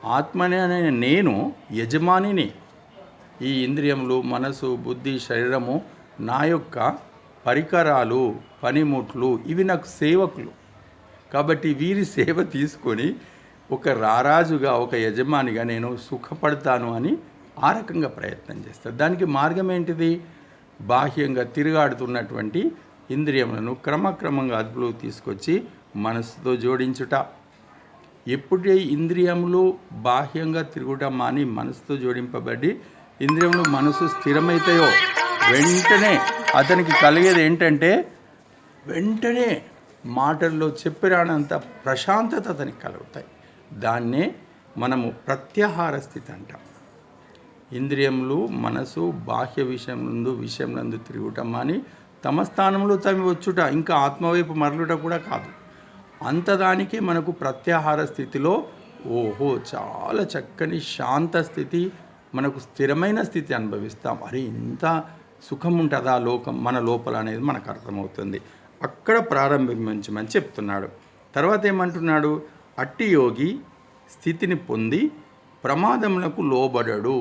ఆత్మనే అనే నేను యజమానిని. ఈ ఇంద్రియములు, మనసు, బుద్ధి, శరీరము నా యొక్క పరికరాలు, పనిముట్లు, ఇవి నాకు సేవకులు. కాబట్టి వీరి సేవ తీసుకొని ఒక రారాజుగా, ఒక యజమానిగా నేను సుఖపడతాను అని ఆ రకంగా ప్రయత్నం చేస్తాను. దానికి మార్గం ఏంటిది? బాహ్యంగా తిరుగాడుతున్నటువంటి ఇంద్రియములను క్రమక్రమంగా అదుపులోకి తీసుకొచ్చి మనసుతో జోడించుట. ఎప్పుడే ఇంద్రియములు బాహ్యంగా తిరుగుట మాని మనసుతో జోడింపబడి ఇంద్రియములు, మనసు స్థిరమవుతాయో వెంటనే అతనికి కలిగేది ఏంటంటే, వెంటనే మాటల్లో చెప్పిరానంత ప్రశాంతత అతనికి కలుగుతాయి. దాన్నే మనము ప్రత్యాహార స్థితి అంటాం. ఇంద్రియములు మనసు బాహ్య విషయంనందు తిరుగుటం అని తమ స్థానంలో తమి వచ్చుట, ఇంకా ఆత్మవైపు మరలుట కూడా కాదు. అంతదానికి మనకు ప్రత్యాహార స్థితిలో ఓహో చాలా చక్కని శాంత స్థితి, మనకు స్థిరమైన స్థితి అనుభవిస్తాం. అరే ఇంత సుఖం ఉంటుందా లోకం మన లోపల అనేది మనకు అర్థమవుతుంది. అక్కడ ప్రారంభించమని చెప్తున్నాడు. తర్వాత ఏమంటున్నాడు, అట్టి యోగి స్థితిని పొంది ప్రమాదములకు లోబడడు.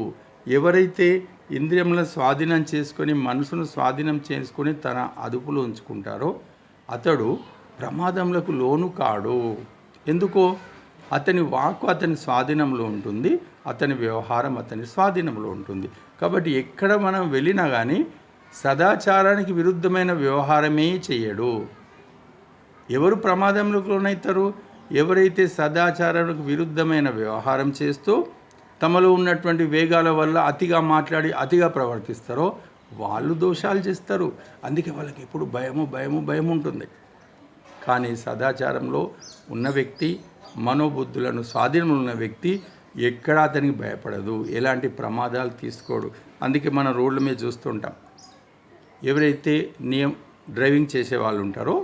ఎవరైతే ఇంద్రియములను స్వాధీనం చేసుకొని మనసును స్వాధీనం చేసుకొని తన అదుపులో ఉంచుకుంటారో అతడు ప్రమాదములకు లోను కాడు. ఎందుకో అతని వాక్కు అతని స్వాధీనంలో ఉంటుంది, అతని వ్యవహారం అతని స్వాధీనంలో ఉంటుంది. కాబట్టి ఎక్కడ మనం వెళ్ళినా కానీ సదాచారానికి విరుద్ధమైన వ్యవహారమే చేయడు. ఎవరు ప్రమాదంలోకి లోనవుతారు? ఎవరైతే సదాచారానికి విరుద్ధమైన వ్యవహారం చేస్తూ తమలో ఉన్నటువంటి వేగాల వల్ల అతిగా మాట్లాడి అతిగా ప్రవర్తిస్తారో వాళ్ళు దోషాలు చేస్తారు. అందుకే వాళ్ళకి ఎప్పుడు భయం ఉంటుంది. కానీ సదాచారంలో ఉన్న వ్యక్తి, మనోబుద్ధులను స్వాధీనంలో ఉన్న వ్యక్తి ఎక్కడా అతనికి భయపడదు, ఎలాంటి ప్రమాదాలు తీసుకోడు. అందుకే మనం రోడ్ల మీద చూస్తుంటాం, ఎవరైతే డ్రైవింగ్ చేసే వాళ్ళు ఉంటారో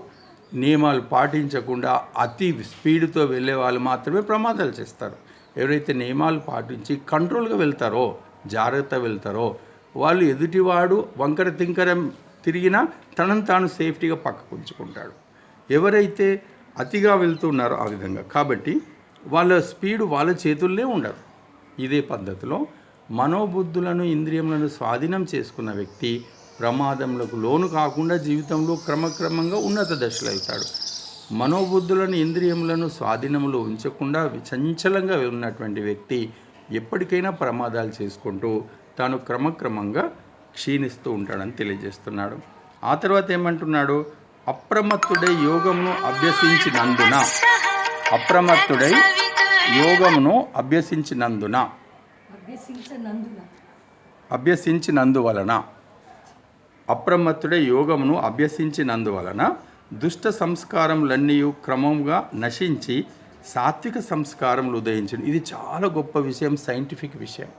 నియమాలు పాటించకుండా అతి స్పీడ్తో వెళ్ళే వాళ్ళు మాత్రమే ప్రమాదాలు చేస్తారు. ఎవరైతే నియమాలు పాటించి కంట్రోల్గా వెళ్తారో, జాగ్రత్త వెళ్తారో వాళ్ళు ఎదుటివాడు వంకర తింకరం తిరిగినా తనను తాను సేఫ్టీగా పక్కకు ఉంచుకుంటాడు. ఎవరైతే అతిగా వెళ్తున్నారో ఆ విధంగా, కాబట్టి వాళ్ళ స్పీడు వాళ్ళ చేతుల్లో ఉండదు. ఇదే పద్ధతిలో మనోబుద్ధులను ఇంద్రియములను స్వాధీనం చేసుకున్న వ్యక్తి ప్రమాదములకు లోను కాకుండా జీవితంలో క్రమక్రమంగా ఉన్నత దశలో వెళ్తాడు. మనోబుద్ధులను ఇంద్రియములను స్వాధీనంలో ఉంచకుండా చంచలంగా ఉన్నటువంటి వ్యక్తి ఎప్పటికైనా ప్రమాదాలు చేసుకుంటూ తాను క్రమక్రమంగా క్షీణిస్తూ ఉంటాడని తెలియజేస్తున్నాడు. ఆ తర్వాత ఏమంటున్నాడు, అప్రమత్తుడై యోగమును అభ్యసించినందువలన దుష్ట సంస్కారములన్నీ క్రమంగా నశించి సాత్విక సంస్కారములు ఉదయించును. ఇది చాలా గొప్ప విషయం, సైంటిఫిక్ విషయం.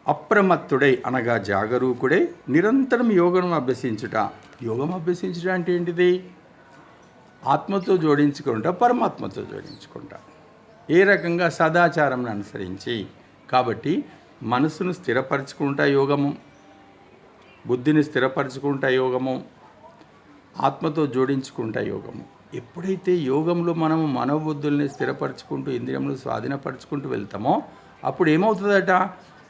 అప్రమత్తుడై అనగా జాగరూకుడై నిరంతరం యోగం అభ్యసించుట. యోగం అభ్యసించుట అంటే ఏంటిది? ఆత్మతో జోడించుకుంటా, పరమాత్మతో జోడించుకుంటా. ఏ రకంగా? సదాచారం అనుసరించి. కాబట్టి మనసును స్థిరపరచుకుంటా యోగము, బుద్ధిని స్థిరపరచుకుంటా యోగము, ఆత్మతో జోడించుకుంటా యోగము. ఎప్పుడైతే యోగంలో మనము మనోబుద్ధుల్ని స్థిరపరచుకుంటూ ఇంద్రియములు స్వాధీనపరచుకుంటూ వెళ్తామో అప్పుడు ఏమవుతుందట,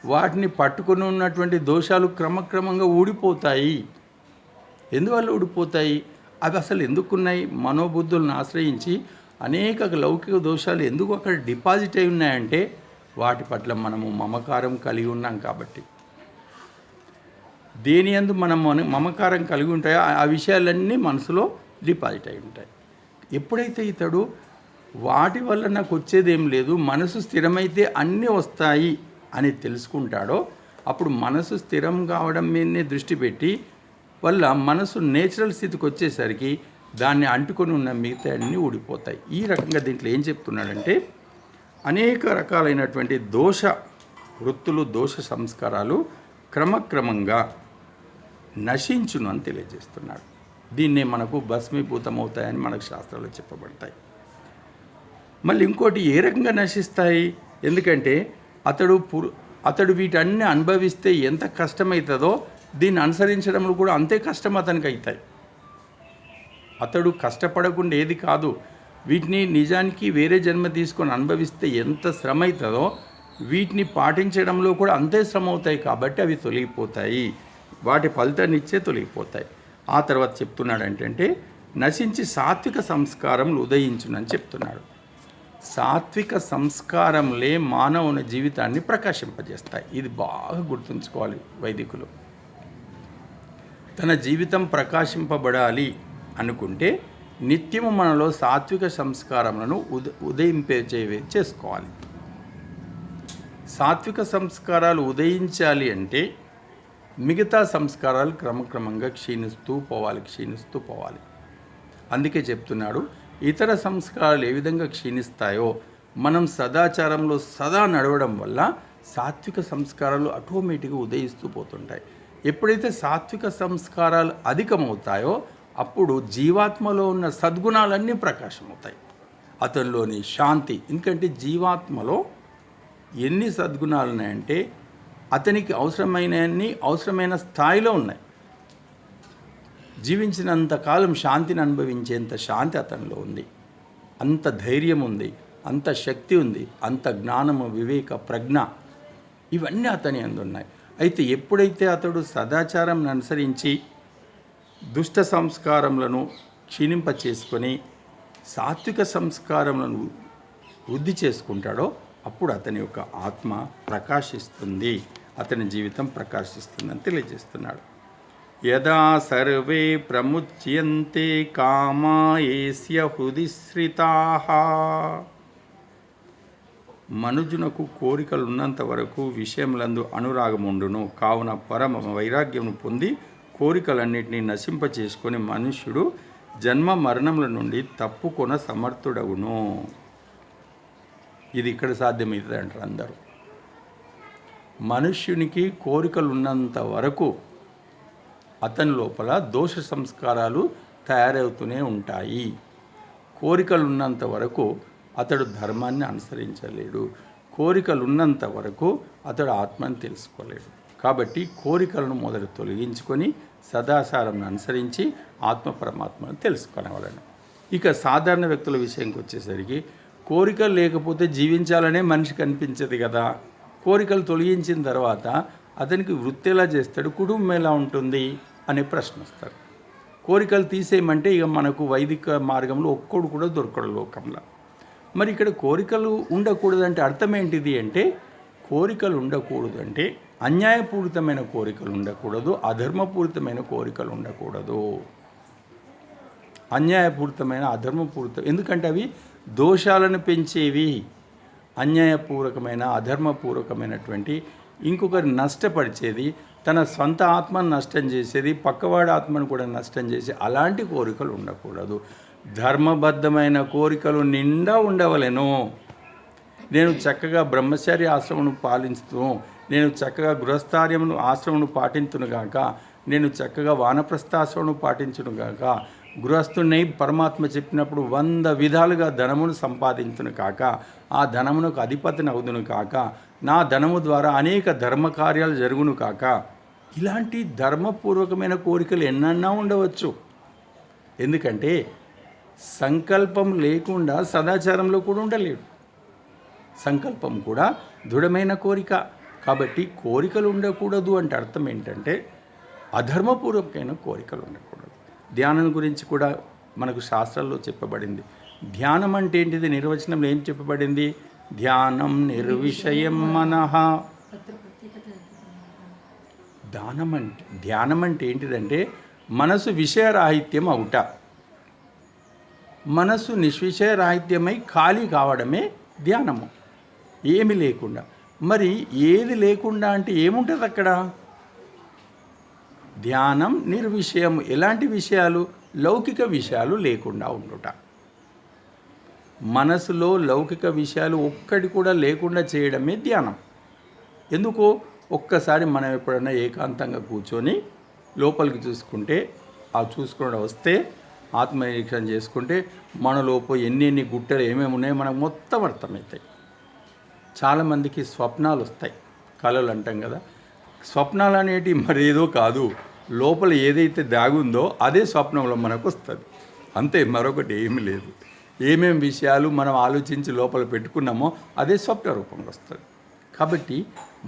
వాటిని పట్టుకుని ఉన్నటువంటి దోషాలు క్రమక్రమంగా ఊడిపోతాయి. ఎందువల్ల ఊడిపోతాయి? అవి అసలు ఎందుకున్నాయి? మనోబుద్ధులను ఆశ్రయించి అనేక లౌకిక దోషాలు ఎందుకు అక్కడ డిపాజిట్ అయి ఉన్నాయంటే వాటి పట్ల మనము మమకారం కలిగి ఉన్నాం కాబట్టి. దేని యందు మనం మమకారం కలిగి ఉంటాయో ఆ విషయాలన్నీ మనసులో డిపాజిట్ అయి ఉంటాయి. ఎప్పుడైతే ఇతడు వాటి వల్ల నాకు వచ్చేదేం లేదు, మనసు స్థిరమైతే అన్నీ వస్తాయి అని తెలుసుకుంటాడో అప్పుడు మనసు స్థిరం కావడం మీదనే దృష్టి పెట్టి వల్ల మనసు నేచురల్ స్థితికి వచ్చేసరికి దాన్ని అంటుకొని ఉన్న మిగతా అన్నీ ఊడిపోతాయి. ఈ రకంగా దీంట్లో ఏం చెప్తున్నాడంటే అనేక రకాలైనటువంటి దోష వృత్తులు, దోష సంస్కారాలు క్రమక్రమంగా నశించును అని తెలియజేస్తున్నాడు. దీన్నే మనకు భస్మీభూతమవుతాయని మనకు శాస్త్రాలు చెప్పబడతాయి. మళ్ళీ ఇంకోటి ఏ రకంగా నశిస్తాయి? ఎందుకంటే అతడు వీటన్ని అనుభవిస్తే ఎంత కష్టమవుతుందో దీన్ని అనుసరించడంలో కూడా అంతే కష్టం అతనికి అవుతాయి. అతడు కష్టపడకుండా ఏది కాదు, వీటిని నిజానికి వేరే జన్మ తీసుకొని అనుభవిస్తే ఎంత శ్రమ అవుతుందో వీటిని పాటించడంలో కూడా అంతే శ్రమ అవుతాయి. కాబట్టి అవి తొలగిపోతాయి, వాటి ఫలితాన్ని ఇచ్చే తొలగిపోతాయి. ఆ తర్వాత చెప్తున్నాడు ఏంటంటే నశించి సాత్విక సంస్కారములు ఉదయించునని చెప్తున్నాడు. సాత్విక సంస్కారములే మానవుని జీవితాన్ని ప్రకాశింపజేస్తాయి. ఇది బాగా గుర్తుంచుకోవాలి వైదికులు. తన జీవితం ప్రకాశింపబడాలి అనుకుంటే నిత్యము మనలో సాత్విక సంస్కారములను చేసుకోవాలి. సాత్విక సంస్కారాలు ఉదయించాలి అంటే మిగతా సంస్కారాలు క్రమక్రమంగా క్షీణిస్తూ పోవాలి. అందుకే చెప్తున్నాడు ఇతర సంస్కారాలు ఏ విధంగా క్షీణిస్తాయో మనం సదాచారంలో సదా నడవడం వల్ల సాత్విక సంస్కారాలు ఆటోమేటిక్గా ఉదయిస్తూ పోతుంటాయి. ఎప్పుడైతే సాత్విక సంస్కారాలు అధికమవుతాయో అప్పుడు జీవాత్మలో ఉన్న సద్గుణాలన్నీ ప్రకాశమవుతాయి. అతనిలోని శాంతి, ఎందుకంటే జీవాత్మలో ఎన్ని సద్గుణాలు ఉన్నాయంటే అతనికి అవసరమైన స్థాయిలో ఉన్నాయి. జీవించినంత కాలం శాంతిని అనుభవించేంత శాంతి అతనిలో ఉంది, అంత ధైర్యం ఉంది, అంత శక్తి ఉంది, అంత జ్ఞానము, వివేక, ప్రజ్ఞ ఇవన్నీ అతని అందున్నాయి. అయితే ఎప్పుడైతే అతడు సదాచారం అనుసరించి దుష్ట సంస్కారములను క్షీణింపచేసుకొని సాత్విక సంస్కారములను వృద్ధి చేసుకుంటాడో అప్పుడు అతని యొక్క ఆత్మ ప్రకాశిస్తుంది, అతని జీవితం ప్రకాశిస్తుందని తెలియజేస్తున్నాడు. యదా సర్వే ప్రముచ్యంతే కామాయేస్య హృది శ్రితాః. మనుజునకు కోరికలు ఉన్నంత వరకు విషయములందు అనురాగముండును. కావున పరమ వైరాగ్యమును పొంది కోరికలన్నింటినీ నశింపచేసుకొని మనుష్యుడు జన్మ మరణముల నుండి తప్పుకొన సమర్థుడవును. ఇది ఇక్కడ సాధ్యమవుతుంది అంటారు అందరూ. మనుష్యునికి కోరికలు ఉన్నంత వరకు అతని లోపల దోష సంస్కారాలు తయారవుతూనే ఉంటాయి. కోరికలు ఉన్నంత వరకు అతడు ధర్మాన్ని అనుసరించలేడు. కోరికలు ఉన్నంత వరకు అతడు ఆత్మని తెలుసుకోలేడు. కాబట్టి కోరికలను మొదలు తొలగించుకొని సదాచారంను అనుసరించి ఆత్మ పరమాత్మను తెలుసుకునేవాళ్ళను. ఇక సాధారణ వ్యక్తుల విషయంకి వచ్చేసరికి కోరికలు లేకపోతే జీవించాలనే మనిషికి అనిపించదు కదా. కోరికలు తొలగించిన తర్వాత అతనికి వృత్తి ఎలా చేస్తాడు, కుటుంబం ఎలా ఉంటుంది అనే ప్రశ్న వస్తారు. కోరికలు తీసేయమంటే ఇక మనకు వైదిక మార్గంలో ఒక్కడు కూడా దొరకడు లోకంలో. మరి ఇక్కడ కోరికలు ఉండకూడదంటే అర్థం ఏంటిది అంటే, కోరికలు ఉండకూడదు అంటే అన్యాయపూరితమైన కోరికలు ఉండకూడదు, అధర్మపూరితమైన కోరికలు ఉండకూడదు. అన్యాయపూరితమైన, ఎందుకంటే అవి దోషాలను పెంచేవి. అన్యాయపూర్వకమైన, అధర్మపూర్వకమైనటువంటి, ఇంకొకరి నష్టపరిచేది, తన సొంత ఆత్మను నష్టం చేసేది, పక్కవాడి ఆత్మను కూడా నష్టం చేసి అలాంటి కోరికలు ఉండకూడదు. ధర్మబద్ధమైన కోరికలు నిండా ఉండవలెను. నేను చక్కగా బ్రహ్మచర్య ఆశ్రమను పాలిస్తూ, నేను చక్కగా గృహస్థార్యమును ఆశ్రమను పాటించునుగాక, నేను చక్కగా వానప్రస్థాశ్రమను పాటించునుగాక, గృహస్థుని పరమాత్మ చెప్పినప్పుడు 100 విధాలుగా ధనమును సంపాదించును కాక, ఆ ధనమునకు అధిపతిని అవుదును కాక, నా ధనము ద్వారా అనేక ధర్మకార్యాలు జరుగును కాక, ఇలాంటి ధర్మపూర్వకమైన కోరికలు ఎన్నన్నా ఉండవచ్చు. ఎందుకంటే సంకల్పం లేకుండా సదాచారంలో కూడా ఉండలేడు. సంకల్పం కూడా దృఢమైన కోరిక. కాబట్టి కోరికలు ఉండకూడదు అంటే అర్థం ఏంటంటే అధర్మపూర్వకమైన కోరికలు ఉండకూడదు. ధ్యానం గురించి కూడా మనకు శాస్త్రాల్లో చెప్పబడింది. ధ్యానం అంటే ఏంటిది, నిర్వచనంలో ఏం చెప్పబడింది? ధ్యానం నిర్విషయం మనః. ధ్యానం అంటే ఏంటిదంటే మనసు విషయరాహిత్యం అవుట. మనసు నిష్విషయరాహిత్యమై ఖాళీ కావడమే ధ్యానము, ఏమి లేకుండా. మరి ఏది లేకుండా అంటే ఏముంటుంది అక్కడ? ధ్యానం నిర్విషయం. ఎలాంటి విషయాలు? లౌకిక విషయాలు లేకుండా ఉండుట. మనసులో లౌకిక విషయాలు ఒక్కటి కూడా లేకుండా చేయడమే ధ్యానం. ఎందుకు? ఒక్కసారి మనం ఎప్పుడైనా ఏకాంతంగా కూర్చొని లోపలికి చూసుకుంటే, ఆ చూసుకోవడం వస్తే ఆత్మనిరీక్షణ చేసుకుంటే మన లోపల ఎన్ని గుట్టలు ఏమేమి ఉన్నాయో మనకు మొత్తం అర్థమవుతాయి. చాలామందికి స్వప్నాలు వస్తాయి, కళలు అంటాం కదా. స్వప్నాలు అనేటివి మరేదో కాదు, లోపల ఏదైతే దాగుందో అదే స్వప్నంలో మనకు వస్తుంది, అంతే, మరొకటి ఏమీ లేదు. ఏమేమి విషయాలు మనం ఆలోచించి లోపల పెట్టుకున్నామో అదే స్వప్న రూపంలో వస్తుంది. కాబట్టి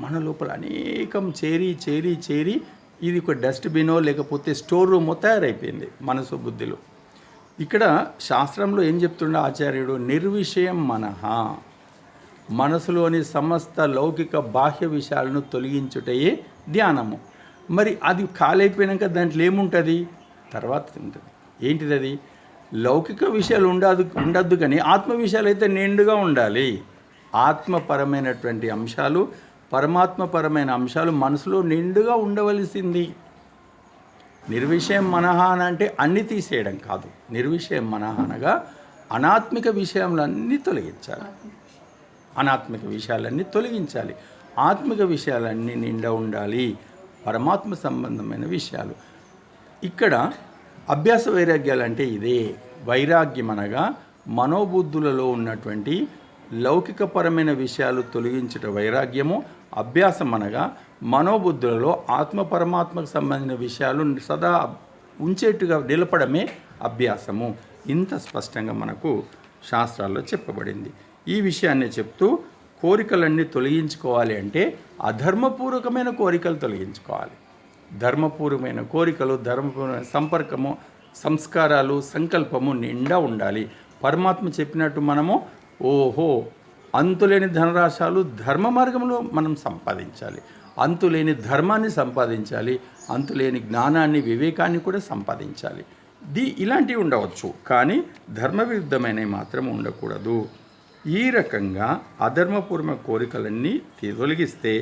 మన లోపల అనేకం చేరి ఇది ఒక డస్ట్బినో లేకపోతే స్టోర్ రూమో తయారైపోయింది మనసు బుద్ధిలో. ఇక్కడ శాస్త్రంలో ఏం చెప్తుండే ఆచార్యుడు? నిర్విషయం మనః. మనసులోని సమస్త లౌకిక బాహ్య విషయాలను తొలగించుటయే ధ్యానము. మరి అది కాలైపోయినాక దాంట్లో ఏముంటుంది? తర్వాత ఉంటుంది. ఏంటిది అది? లౌకిక విషయాలు ఉండద్దు కానీ ఆత్మ విషయాలు అయితే నిండుగా ఉండాలి. ఆత్మపరమైనటువంటి అంశాలు, పరమాత్మపరమైన అంశాలు మనసులో నిండుగా ఉండవలసింది. నిర్విషయం మనః అంటే అన్ని తీసేయడం కాదు. నిర్విషయం మనః అనగా అనాత్మిక విషయాలన్నీ తొలగించాలి, అనాత్మిక విషయాలన్నీ తొలగించాలి, ఆత్మిక విషయాలన్నీ నిండా ఉండాలి, పరమాత్మ సంబంధమైన విషయాలు. ఇక్కడ అభ్యాస వైరాగ్యాలు అంటే ఇదే. వైరాగ్యం అనగా మనోబుద్ధులలో ఉన్నటువంటి లౌకికపరమైన విషయాలు తొలగించుట వైరాగ్యము. అభ్యాసం అనగా మనోబుద్ధులలో ఆత్మ పరమాత్మకు సంబంధించిన విషయాలు సదా ఉంచేట్టుగా నిలపడమే అభ్యాసము. ఇంత స్పష్టంగా మనకు శాస్త్రాల్లో చెప్పబడింది. ఈ విషయాన్ని చెప్తూ కోరికలన్నీ తొలగించుకోవాలి అంటే అధర్మపూర్వకమైన కోరికలు తొలగించుకోవాలి. ధర్మపూర్వమైన కోరికలు, ధర్మపూర్వమైన సంపర్కము, సంస్కారాలు, సంకల్పము నిండా ఉండాలి. పరమాత్మ చెప్పినట్టు మనము అంతులేని ధనరాశాలు ధర్మ మార్గంలో మనం సంపాదించాలి, అంతులేని ధర్మాన్ని సంపాదించాలి, అంతులేని జ్ఞానాన్ని, వివేకాన్ని కూడా సంపాదించాలి. ఇలాంటివి ఉండవచ్చు, కానీ ధర్మ విరుద్ధమైనవి మాత్రం ఉండకూడదు. ఈ రకంగా అధర్మపూర్వక కోరికలన్నీ తొలగిస్తే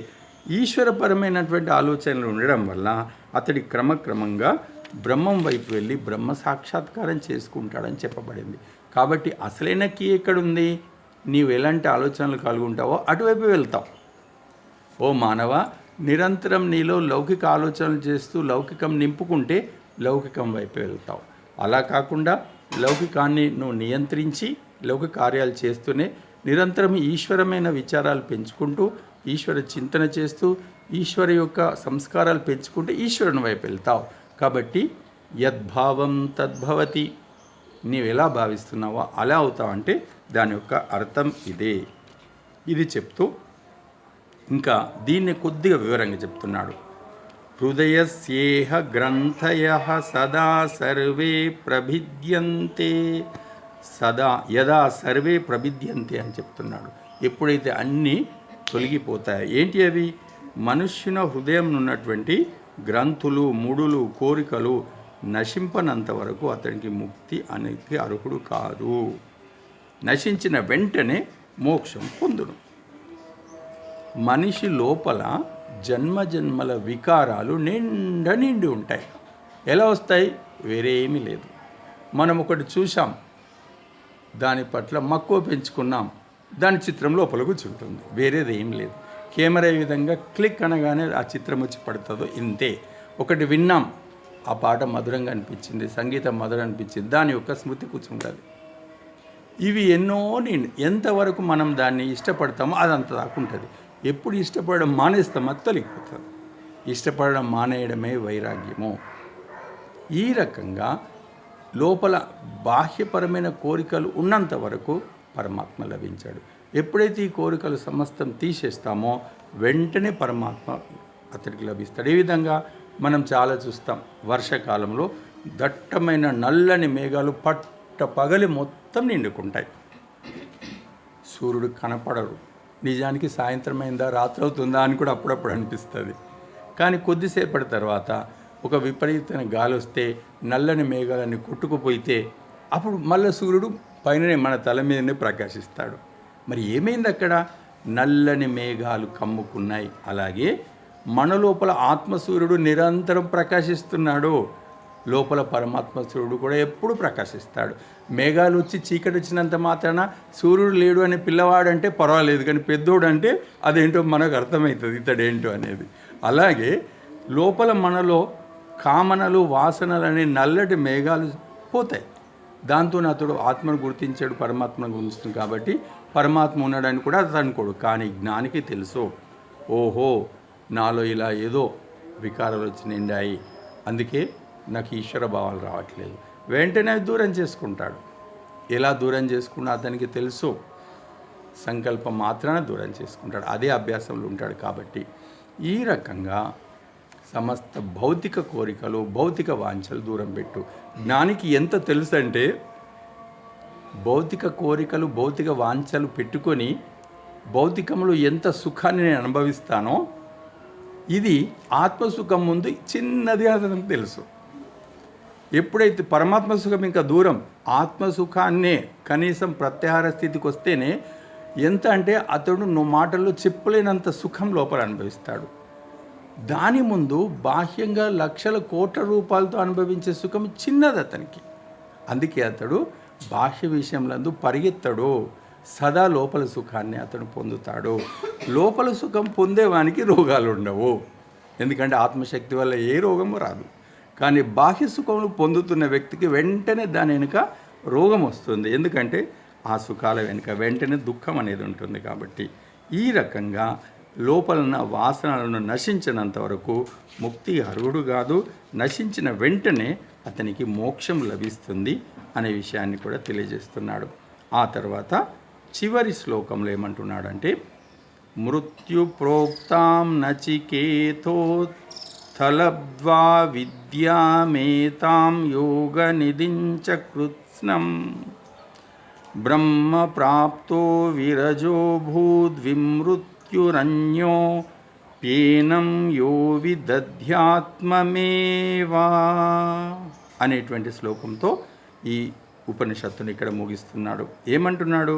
ఈశ్వరపరమైనటువంటి ఆలోచనలు ఉండడం వల్ల అతడి క్రమక్రమంగా బ్రహ్మం వైపు వెళ్ళి బ్రహ్మ సాక్షాత్కారం చేసుకుంటాడని చెప్పబడింది. కాబట్టి అసలైన కీ ఎక్కడుంది? నీవు ఎలాంటి ఆలోచనలు కలిగి ఉంటావో అటువైపు వెళ్తావు. ఓ మానవ, నిరంతరం నీలో లౌకిక ఆలోచనలు చేస్తూ లౌకికం నింపుకుంటే లౌకికం వైపు వెళ్తావు. అలా కాకుండా లౌకికాన్ని నువ్వు నియంత్రించి లౌకిక కార్యాలు చేస్తూనే నిరంతరం ఈశ్వరమైన విచారాలు పెంచుకుంటూ, ఈశ్వర చింతన చేస్తూ, ఈశ్వర యొక్క సంస్కారాలు పెంచుకుంటే ఈశ్వరుని వైపు వెళ్తావు. కాబట్టి యద్భావం తద్భవతి, నీవు ఎలా భావిస్తున్నావో అలా అవుతావంటే దాని యొక్క అర్థం ఇదే. ఇది చెప్తూ ఇంకా దీన్ని కొద్దిగా వివరంగా చెప్తున్నాడు. హృదయస్యేహ గ్రంథయః సదా సర్వే ప్రభిద్యంతే, యదా సర్వే ప్రభిద్యంతే అని చెప్తున్నాడు. ఎప్పుడైతే అన్నీ తొలగిపోతాయి. ఏంటి అవి? మనుష్యున హృదయం ఉన్నటువంటి గ్రంథులు, ముడులు, కోరికలు నశింపనంత వరకు అతనికి ముక్తి అనేది అర్హుడు కాదు. నశించిన వెంటనే మోక్షం పొందును. మనిషి లోపల జన్మజన్మల వికారాలు నిండి ఉంటాయి. ఎలా వస్తాయి? వేరే ఏమీ లేదు. మనం ఒకటి చూసాం, దాని పట్ల మక్కువ పెంచుకున్నాం, దాని చిత్రం లోపల కూర్చుంటుంది, వేరేది ఏం లేదు. కెమెరా ఈ విధంగా క్లిక్ అనగానే ఆ చిత్రం వచ్చి పడుతుందో ఇంతే. ఒకటి విన్నాం, ఆ పాట మధురంగా అనిపించింది, సంగీతం మధురం అనిపించింది, దాని యొక్క స్మృతి కూర్చుంటుంది. ఇవి ఎన్నో ఎంతవరకు మనం దాన్ని ఇష్టపడతామో అదంత దాకుంటుంది. ఎప్పుడు ఇష్టపడడం మానేస్తామో అది తొలగిపోతుంది. ఇష్టపడడం మానేయడమే వైరాగ్యము. ఈ రకంగా లోపల బాహ్యపరమైన కోరికలు ఉన్నంత వరకు పరమాత్మ లభించాడు. ఎప్పుడైతే ఈ కోరికలు సమస్తం తీసేస్తామో వెంటనే పరమాత్మ అతడికి లభిస్తాడు. ఈ విధంగా మనం చాలా చూస్తాం. వర్షాకాలంలో దట్టమైన నల్లని మేఘాలు పగలి మొత్తం నిండుకుంటాయి. సూర్యుడు కనపడరు. నిజానికి సాయంత్రం అయిందా, రాత్రి అవుతుందా అని కూడా అప్పుడప్పుడు అనిపిస్తుంది. కానీ కొద్దిసేపటి తర్వాత ఒక విపరీతమైన గాలి వస్తే నల్లని మేఘాలన్నీ కొట్టుకుపోయితే అప్పుడు మళ్ళీ సూర్యుడు పైననే మన తల మీదనే ప్రకాశిస్తాడు. మరి ఏమైంది అక్కడ? నల్లని మేఘాలు కమ్ముకున్నాయి. అలాగే మన లోపల ఆత్మసూర్యుడు నిరంతరం ప్రకాశిస్తున్నాడు. లోపల పరమాత్మ సూర్యుడు కూడా ఎప్పుడు ప్రకాశిస్తాడు. మేఘాలు వచ్చి చీకటి వచ్చినంత మాత్రాన సూర్యుడు లేడు అనే పిల్లవాడంటే పర్వాలేదు, కానీ పెద్దోడు అంటే అదేంటో మనకు అర్థమవుతుంది ఇతడేంటో అనేది. అలాగే లోపల మనలో కామనలు, వాసనలు అనే నల్లటి మేఘాలు పోతాయి. దాంతో అతడు ఆత్మను గుర్తించాడు, పరమాత్మను గుర్తిస్తుంది. కాబట్టి పరమాత్మ ఉన్నాడని కూడా అతడు అనుకోడు. కానీ జ్ఞానికి తెలుసు, ఓహో నాలో ఇలా ఏదో వికారాలు వచ్చి నిండాయి, అందుకే నాకు ఈశ్వర భావాలు రావట్లేదు. వెంటనే దూరం చేసుకుంటాడు. ఎలా దూరం చేసుకున్నా అతనికి తెలుసు. సంకల్పం మాత్రాన దూరం చేసుకుంటాడు. అదే అభ్యాసంలో ఉంటాడు. కాబట్టి ఈ రకంగా సమస్త భౌతిక కోరికలు, భౌతిక వాంఛలు దూరం పెట్టు. జ్ఞానికి ఎంత తెలుసు అంటే భౌతిక కోరికలు, భౌతిక వాంఛలు పెట్టుకొని భౌతికంలో ఎంత సుఖాన్ని నేను అనుభవిస్తానో ఇది ఆత్మసుఖం ముందు చిన్నది అతనికి తెలుసు. ఎప్పుడైతే పరమాత్మ సుఖం ఇంకా దూరం, ఆత్మసుఖాన్నే కనీసం ప్రత్యాహార స్థితికి వస్తేనే ఎంత అంటే అతడు మాటల్లో చెప్పలేనంత సుఖం లోపల అనుభవిస్తాడు. దాని ముందు బాహ్యంగా లక్షల కోట్ల రూపాయలతో అనుభవించే సుఖం చిన్నది అతనికి. అందుకే అతడు బాహ్య విషయంలందు పరిగెత్తడో సదా లోపల సుఖాన్ని అతను పొందుతాడు. లోపల సుఖం పొందేవానికి రోగాలు ఉండవు, ఎందుకంటే ఆత్మశక్తి వల్ల ఏ రోగము రాదు. కానీ బాహ్య సుఖములు పొందుతున్న వ్యక్తికి వెంటనే దాని వెనుక రోగం వస్తుంది, ఎందుకంటే ఆ సుఖాల వెనుక వెంటనే దుఃఖం అనేది ఉంటుంది. కాబట్టి ఈ రకంగా లోపలన్న వాసనలను నశించినంత వరకు ముక్తి అర్హుడు కాదు, నశించిన వెంటనే అతనికి మోక్షం లభిస్తుంది అనే విషయాన్ని కూడా తెలియజేస్తున్నాడు. ఆ తర్వాత చివరి శ్లోకంలో ఏమంటున్నాడంటే, మృత్యు ప్రోక్తాం నచికేతో స్థలబ్ధ్వా విద్యామేతాం యోగ నిధించ కృత్స్నం బ్రహ్మ ప్రాప్తో విరజో భూద్విమృత్యురన్యో పేనం యో విదధ్యాత్మమేవా అనేటువంటి శ్లోకంతో ఈ ఉపనిషత్తుని ఇక్కడ ముగిస్తున్నాడు. ఏమంటున్నాడు?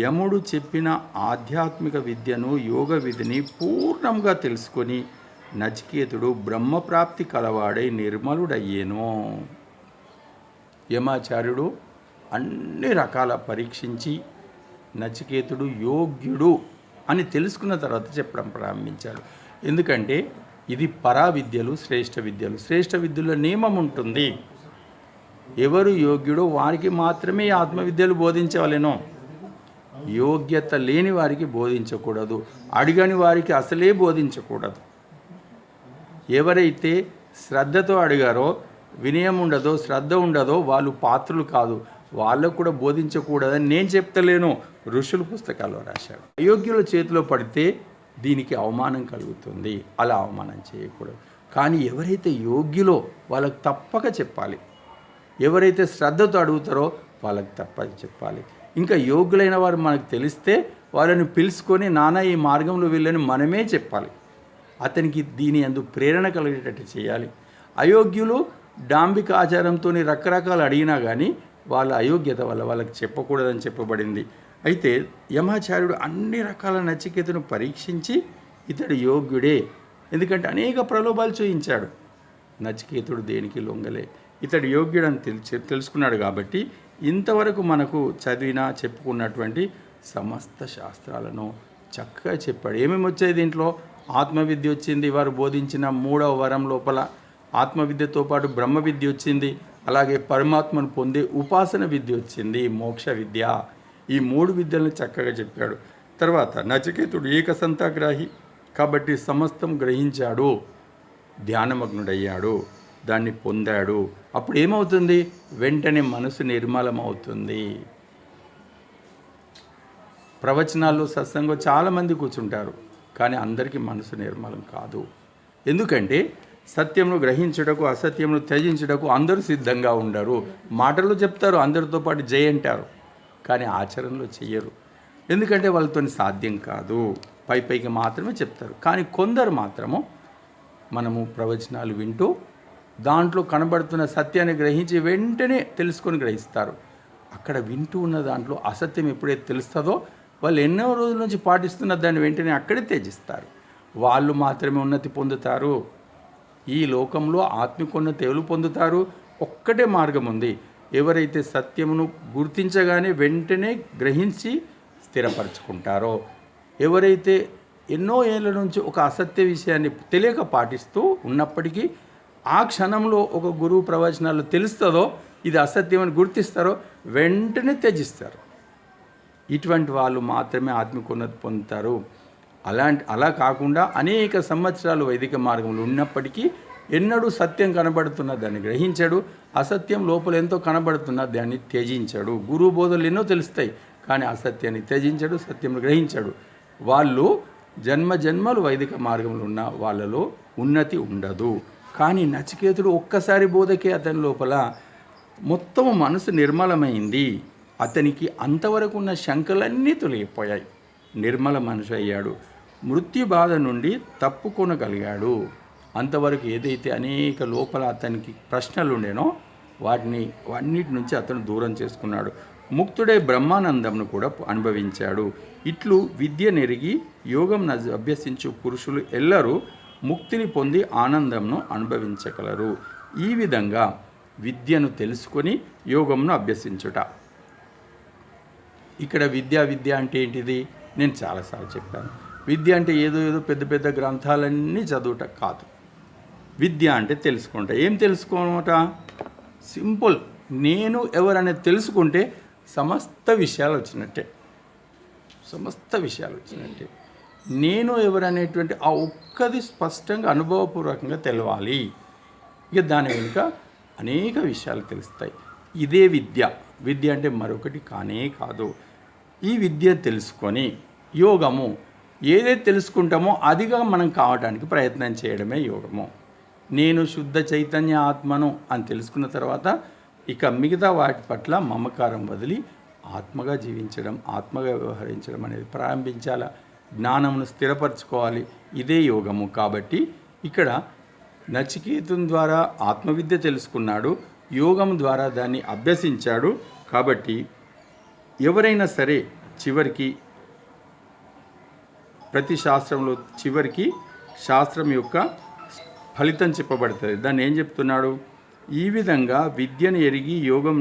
యముడు చెప్పిన ఆధ్యాత్మిక విద్యను, యోగ విధిని పూర్ణంగా తెలుసుకొని నచికేతుడు బ్రహ్మప్రాప్తి కలవాడై నిర్మలుడయ్యేను. యమాచార్యుడు అన్ని రకాల పరీక్షించి నచికేతుడు యోగ్యుడు అని తెలుసుకున్న తర్వాత చెప్పడం ప్రారంభించాడు. ఎందుకంటే ఇది పరావిద్యలు, శ్రేష్ఠ విద్యలు. శ్రేష్ఠ విద్యలో నియమం ఉంటుంది, ఎవరు యోగ్యుడో వారికి మాత్రమే ఆత్మవిద్యలు బోధించవలెను. యోగ్యత లేని వారికి బోధించకూడదు, అడిగని వారికి అసలే బోధించకూడదు. ఎవరైతే శ్రద్ధతో అడిగారో, వినయం ఉండదో, శ్రద్ధ ఉండదో వాళ్ళు పాత్రులు కాదు, వాళ్ళకు కూడా బోధించకూడదని నేను చెప్తలేను, ఋషులు పుస్తకాల్లో రాశాడు. అయోగ్యుల చేతిలో పడితే దీనికి అవమానం కలుగుతుంది, అలా అవమానం చేయకూడదు. కానీ ఎవరైతే యోగ్యులో వాళ్ళకి తప్పక చెప్పాలి, ఎవరైతే శ్రద్ధతో అడుగుతారో వాళ్ళకి తప్పక చెప్పాలి. ఇంకా యోగ్యులైన వారు మనకు తెలిస్తే వాళ్ళని పిలుచుకొని నాన్న ఈ మార్గంలో వీళ్ళని మనమే చెప్పాలి, అతనికి దీని అందు ప్రేరణ కలిగేటట్టు చేయాలి. అయోగ్యులు డాంబిక ఆచారంతో రకరకాలు అడిగినా కానీ వాళ్ళ అయోగ్యత వల్ల వాళ్ళకి చెప్పకూడదని చెప్పబడింది. అయితే యమాచార్యుడు అన్ని రకాల నచికేతును పరీక్షించి ఇతడు యోగ్యుడే, ఎందుకంటే అనేక ప్రలోభాలు చూయించాడు. నచికేతుడు దేనికి లొంగలే, ఇతడు యోగ్యుడని తెలుసుకున్నాడు. కాబట్టి ఇంతవరకు మనకు చదివిన చెప్పుకున్నటువంటి సమస్త శాస్త్రాలను చక్కగా చెప్పాడు. ఏమేమి వచ్చాయి దీంట్లో? ఆత్మవిద్య వచ్చింది, వారు బోధించిన 3వ వరం లోపల ఆత్మవిద్యతో పాటు బ్రహ్మ విద్య వచ్చింది, అలాగే పరమాత్మను పొందే ఉపాసన విద్య వచ్చింది, మోక్ష విద్య. ఈ 3 విద్యలను చక్కగా చెప్పాడు. తర్వాత నచికేతుడు ఏకసంతాగ్రాహి కాబట్టి సమస్తం గ్రహించాడు, ధ్యానమగ్నుడయ్యాడు, దాన్ని పొందాడు. అప్పుడు ఏమవుతుంది? వెంటనే మనసు నిర్మలమవుతుంది. ప్రవచనాల్లో సత్సంగం చాలామంది కూర్చుంటారు, కానీ అందరికీ మనసు నిర్మలం కాదు. ఎందుకంటే సత్యమును గ్రహించుటకు, అసత్యమును త్యజించుటకు అందరూ సిద్ధంగా ఉండరు. మాటల్లో చెప్తారు, అందరితో పాటు జై అంటారు, కానీ ఆచరణలో చెయ్యరు. ఎందుకంటే వాళ్ళతో సాధ్యం కాదు, పైకి మాత్రమే చెప్తారు. కానీ కొందరు మాత్రము మనము ప్రవచనాలు వింటూ దాంట్లో కనబడుతున్న సత్యాన్ని గ్రహించి వెంటనే తెలుసుకొని గ్రహిస్తారు. అక్కడ వింటూ ఉన్న దాంట్లో అసత్యం ఎప్పుడైతే తెలుస్తుందో వాళ్ళు ఎన్నో రోజుల నుంచి పాటిస్తున్న దాన్ని వెంటనే అక్కడే త్యజిస్తారు. వాళ్ళు మాత్రమే ఉన్నతి పొందుతారు. ఈ లోకంలో ఆత్మికోన్నతి ఎవరు పొందుతారు? ఒక్కటే మార్గం ఉంది. ఎవరైతే సత్యమును గుర్తించగానే వెంటనే గ్రహించి స్థిరపరచుకుంటారో, ఎవరైతే ఎన్నో ఏళ్ళ నుంచి ఒక అసత్య విషయాన్ని తెలియక పాటిస్తూ ఉన్నప్పటికీ ఆ క్షణంలో ఒక గురువు ప్రవచనాలు తెలుస్తుందో ఇది అసత్యం అని గుర్తిస్తారో వెంటనే త్యజిస్తారు. ఇటువంటి వాళ్ళు మాత్రమే ఆత్మికోన్నతి పొందుతారు. అలా కాకుండా అనేక సంవత్సరాలు వైదిక మార్గంలో ఉన్నప్పటికీ ఎన్నడూ సత్యం కనబడుతున్న దాన్ని గ్రహించాడు, అసత్యం లోపల ఎంతో కనబడుతున్న దాన్ని త్యజించాడు. గురువు బోధనలు ఎన్నో తెలుస్తాయి, కానీ అసత్యాన్ని త్యజించాడు, సత్యం గ్రహించాడు. వాళ్ళు జన్మలు వైదిక మార్గంలో ఉన్న వాళ్ళలో ఉన్నతి ఉండదు. కానీ నచికేతుడు ఒక్కసారి బోధకే అతని లోపల మొత్తము మనసు నిర్మలమైంది. అతనికి అంతవరకు ఉన్న శంకలన్నీ తొలగిపోయాయి, నిర్మల మనసు అయ్యాడు. మృత్యు బాధ నుండి తప్పుకొనగలిగాడు. అంతవరకు ఏదైతే అనేక లోపల అతనికి ప్రశ్నలు ఉండేనో వాటిన్నిటి నుంచి అతను దూరం చేసుకున్నాడు. ముక్తుడే బ్రహ్మానందంను కూడా అనుభవించాడు. ఇట్లు విద్య నెరిగి యోగం అభ్యసించు పురుషులు ఎల్లరూ ముక్తిని పొంది ఆనందంను అనుభవించగలరు. ఈ విధంగా విద్యను తెలుసుకొని యోగమును అభ్యసించుట. ఇక్కడ విద్య అంటే ఏంటిది? నేను చాలాసార్లు చెప్పాను. విద్య అంటే ఏదో పెద్ద పెద్ద గ్రంథాలన్నీ చదువుట కాదు. విద్య అంటే తెలుసుకుంటా. ఏం తెలుసుకోవట? సింపుల్. నేను ఎవరనేది తెలుసుకుంటే సమస్త విషయాలు వచ్చినట్టే. నేను ఎవరనేటువంటి ఆ ఒక్కది స్పష్టంగా అనుభవపూర్వకంగా తెలవాలి. ఇక దాని వెనుక అనేక విషయాలు తెలుస్తాయి. ఇదే విద్య అంటే మరొకటి కానే కాదు. ఈ విద్య తెలుసుకొని యోగము ఏదైతే తెలుసుకుంటామో అదిగా మనం కావడానికి ప్రయత్నం చేయడమే యోగము. నేను శుద్ధ చైతన్య ఆత్మను అని తెలుసుకున్న తర్వాత ఇక మిగతా వాటి పట్ల మమకారం వదిలి ఆత్మగా జీవించడం, ఆత్మగా వ్యవహరించడం అనేది ప్రారంభించాల. జ్ఞానమును స్థిరపరచుకోవాలి. ఇదే యోగము. కాబట్టి ఇక్కడ నచికేతుని ద్వారా ఆత్మవిద్య తెలుసుకున్నాడు, యోగం ద్వారా దాన్ని అభ్యసించాడు. కాబట్టి ఎవరైనా సరే చివరికి ప్రతి శాస్త్రంలో చివరికి శాస్త్రం యొక్క ఫలితం చెప్పబడుతుంది. దాన్ని ఏం చెప్తున్నాడు? ఈ విధంగా విద్యను ఎరిగి యోగం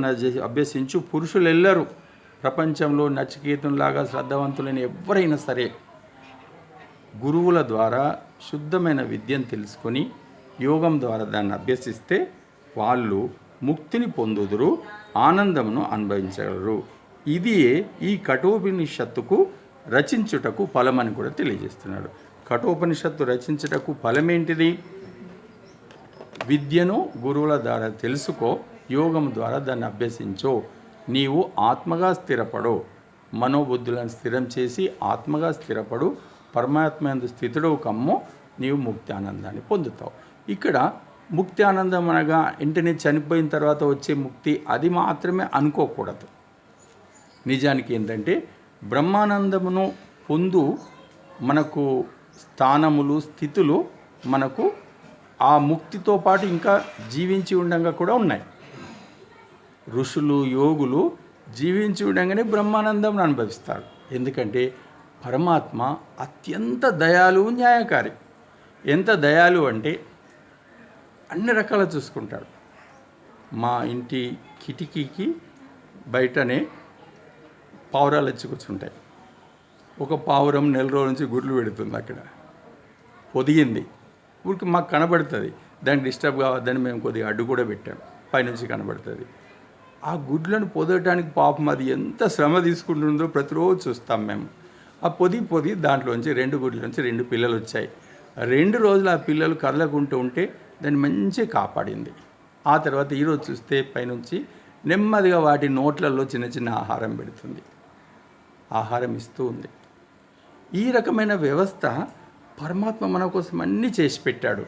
అభ్యసించు పురుషులెల్లరూ ప్రపంచంలో నచికేతునిలాగా శ్రద్ధవంతులైన ఎవరైనా సరే గురువుల ద్వారా శుద్ధమైన విద్యను తెలుసుకొని యోగం ద్వారా దాన్ని అభ్యసిస్తే వాళ్ళు ముక్తిని పొందుదురు, ఆనందమును అనుభవించగలరు. ఇది ఈ కఠోపనిషత్తుకు రచించుటకు ఫలమని కూడా తెలియజేస్తున్నాడు. కఠోపనిషత్తు రచించుటకు ఫలమేంటిది? విద్యను గురువుల ద్వారా తెలుసుకో, యోగం ద్వారా దాన్ని అభ్యసించో, నీవు ఆత్మగా స్థిరపడు, మనోబుద్ధులను స్థిరం చేసి ఆత్మగా స్థిరపడు, పరమాత్మ యందు స్థితుడవు కమ్ము, నీవు ముక్తి ఆనందాన్ని పొందుతావు. ఇక్కడ ముక్తి ఆనందం అనగా వెంటనే చనిపోయిన తర్వాత వచ్చే ముక్తి అది మాత్రమే అనుకోకూడదు. నిజానికి ఏంటంటే బ్రహ్మానందమును పొందు మనకు స్థానములు, స్థితులు మనకు ఆ ముక్తితో పాటు ఇంకా జీవించి ఉండగా కూడా ఉన్నాయి. ఋషులు, యోగులు జీవించి ఉండగానే బ్రహ్మానందం అనుభవిస్తారు. ఎందుకంటే పరమాత్మ అత్యంత దయాళువు, న్యాయకారి. ఎంత దయాళు అంటే అన్ని రకాల చూసుకుంటాడు. మా ఇంటి కిటికీకి బయటనే పావురాలు వచ్చి కూర్చుంటాయి. ఒక పావురం నెల రోజుల నుంచి గుడ్లు పెడుతుంది. అక్కడ పొదిగింది, ఊరికి మాకు కనబడుతుంది. దానికి డిస్టర్బ్ కావద్దని మేము కొద్దిగా అడ్డు కూడా పెట్టాం, పైనుంచి కనబడుతుంది. ఆ గుడ్లను పొదగటానికి పాపం అది ఎంత శ్రమ తీసుకుంటుందో ప్రతిరోజు చూస్తాం మేము. ఆ పొది దాంట్లోంచి 2 గుడ్లోంచి 2 పిల్లలు వచ్చాయి. 2 రోజులు ఆ పిల్లలు కదలకుంటూ ఉంటే దాన్ని మంచిగా కాపాడింది. ఆ తర్వాత ఈరోజు చూస్తే పైనుంచి నెమ్మదిగా వాటి నోట్లలో చిన్న చిన్న ఆహారం పెడుతుంది, ఆహారం ఇస్తూ ఉంది. ఈ రకమైన వ్యవస్థ పరమాత్మ మన కోసం అన్నీ చేసి పెట్టాడు.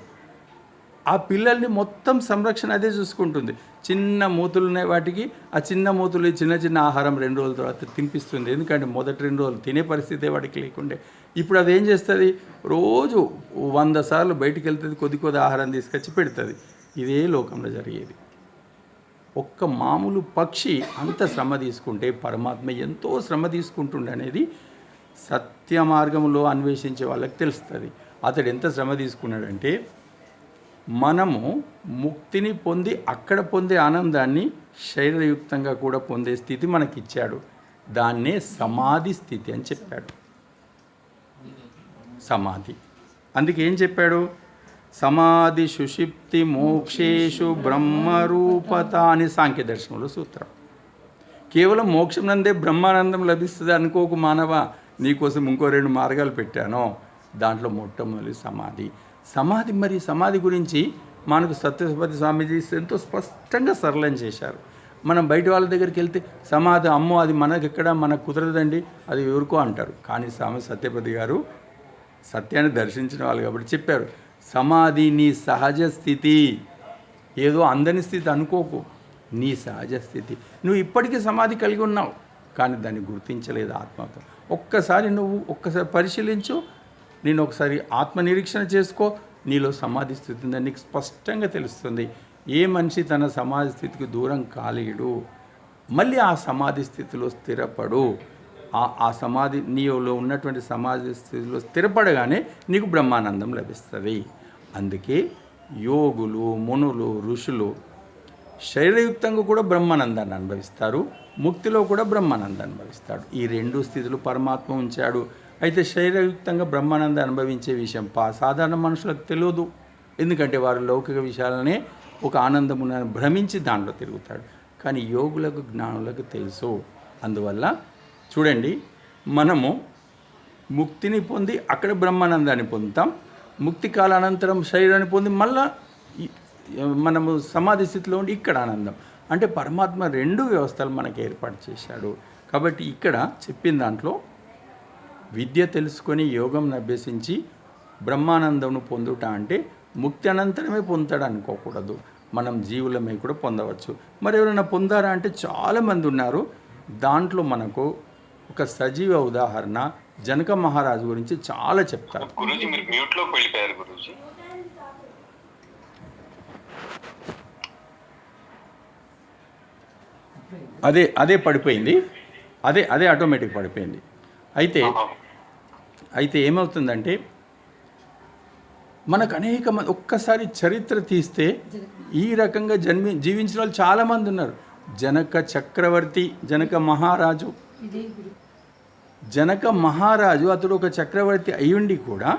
ఆ పిల్లల్ని మొత్తం సంరక్షణ అదే చూసుకుంటుంది. చిన్న మూతులు ఉన్నాయి వాటికి, ఆ చిన్న మూతులు చిన్న చిన్న ఆహారం 2 రోజుల తర్వాత తినిపిస్తుంది. ఎందుకంటే మొదటి 2 రోజులు తినే పరిస్థితే వాటికి లేకుండే. ఇప్పుడు అది ఏం చేస్తుంది? రోజు 100 సార్లు బయటికి వెళ్తుంది, కొద్ది ఆహారం తీసుకొచ్చి పెడుతుంది. ఇదే లోకంలో జరిగేది. ఒక్క మామూలు పక్షి అంత శ్రమ తీసుకుంటే పరమాత్మ ఎంతో శ్రమ తీసుకుంటుండే అనేది సత్య మార్గంలో అన్వేషించే వాళ్ళకి తెలుస్తుంది. అతడు ఎంత శ్రమ తీసుకున్నాడంటే మనము ముక్తిని పొంది అక్కడ పొందే ఆనందాన్ని శరీరయుక్తంగా కూడా పొందే స్థితి మనకిచ్చాడు. దాన్నే సమాధి స్థితి అని చెప్పాడు. సమాధి. అందుకే ఏం చెప్పాడు? సమాధి సుషిప్తి మోక్షేషు బ్రహ్మరూపత అని సాంఖ్య దర్శనంలో సూత్రం. కేవలం మోక్షం నందే బ్రహ్మానందం లభిస్తుంది అనుకోకు మానవ. నీకోసం ఇంకో 2 మార్గాలు పెట్టాను. దాంట్లో మొట్టమొదటి సమాధి. మరి సమాధి గురించి మనకు సత్యపతి స్వామీజీ ఎంతో స్పష్టంగా సరళం చేశారు. మనం బయట వాళ్ళ దగ్గరికి వెళ్తే సమాధి అమ్మో అది మనకెక్కడ, మనకు కుదరదండి, అది ఎవరికో అంటారు. కానీ స్వామి సత్యపతి గారు సత్యాన్ని దర్శించిన వాళ్ళు కాబట్టి చెప్పారు, సమాధి నీ సహజ స్థితి, ఏదో అందని స్థితి అనుకోకు, నీ సహజ స్థితి. నువ్వు ఇప్పటికీ సమాధి కలిగి ఉన్నావు, కానీ దాన్ని గుర్తించలేదు ఆత్మతో. ఒక్కసారి పరిశీలించు, నేను ఒకసారి ఆత్మనిరీక్షణ చేసుకో, నీలో సమాధి స్థితి ఉందని నీకు స్పష్టంగా తెలుస్తుంది. ఏ మనిషి తన సమాధి స్థితికి దూరం కాలేడు. మళ్ళీ ఆ సమాధి స్థితిలో స్థిరపడు. ఆ సమాధి నీలో ఉన్నటువంటి సమాధి స్థితిలో స్థిరపడగానే నీకు బ్రహ్మానందం లభిస్తుంది. అందుకే యోగులు, మునులు, ఋషులు శరీరయుక్తంగా కూడా బ్రహ్మానందాన్ని అనుభవిస్తారు, ముక్తిలో కూడా బ్రహ్మానందాన్ని అనుభవిస్తాడు. ఈ రెండు స్థితులు పరమాత్మ ఉంచాడు. అయితే శరీరయుక్తంగా బ్రహ్మానందాన్ని అనుభవించే విషయం సాధారణ మనుషులకు తెలియదు. ఎందుకంటే వారు లౌకిక విషయాలనే ఒక ఆనందమును భ్రమించి దాంట్లో తిరుగుతాడు. కానీ యోగులకు జ్ఞానులకు తెలుసు. అందువల్ల చూడండి, మనము ముక్తిని పొంది అక్కడ బ్రహ్మానందాన్ని పొందుతాం. ముక్తి కాలానంతరం శరీరాన్ని పొంది మళ్ళా మనము సమాధి స్థితిలో ఉండి ఇక్కడ ఆనందం. అంటే పరమాత్మ రెండు వ్యవస్థలు మనకి ఏర్పాటు చేశాడు. కాబట్టి ఇక్కడ చెప్పిన దాంట్లో విద్య తెలుసుకొని యోగం అభ్యసించి బ్రహ్మానందంను పొందుట అంటే ముక్తి అనంతరమే పొందుతాడు అనుకోకూడదు. మనం జీవులమే కూడా పొందవచ్చు. మరి ఎవరైనా పొందారా అంటే చాలామంది ఉన్నారు. దాంట్లో మనకు ఒక సజీవ ఉదాహరణ జనక మహారాజు గురించి చాలా చెప్తారు. గురూజీ మీరు మ్యూట్లోకి వెళ్ళిపోయారు గురూజీ. అదే పడిపోయింది. అదే ఆటోమేటిక్ పడిపోయింది. అయితే ఏమవుతుందంటే మనకు అనేక మంది ఒక్కసారి చరిత్ర తీస్తే ఈ రకంగా జీవించిన వాళ్ళు చాలామంది ఉన్నారు. జనక చక్రవర్తి, జనక మహారాజు అతడు ఒక చక్రవర్తి అయ్యుండి కూడా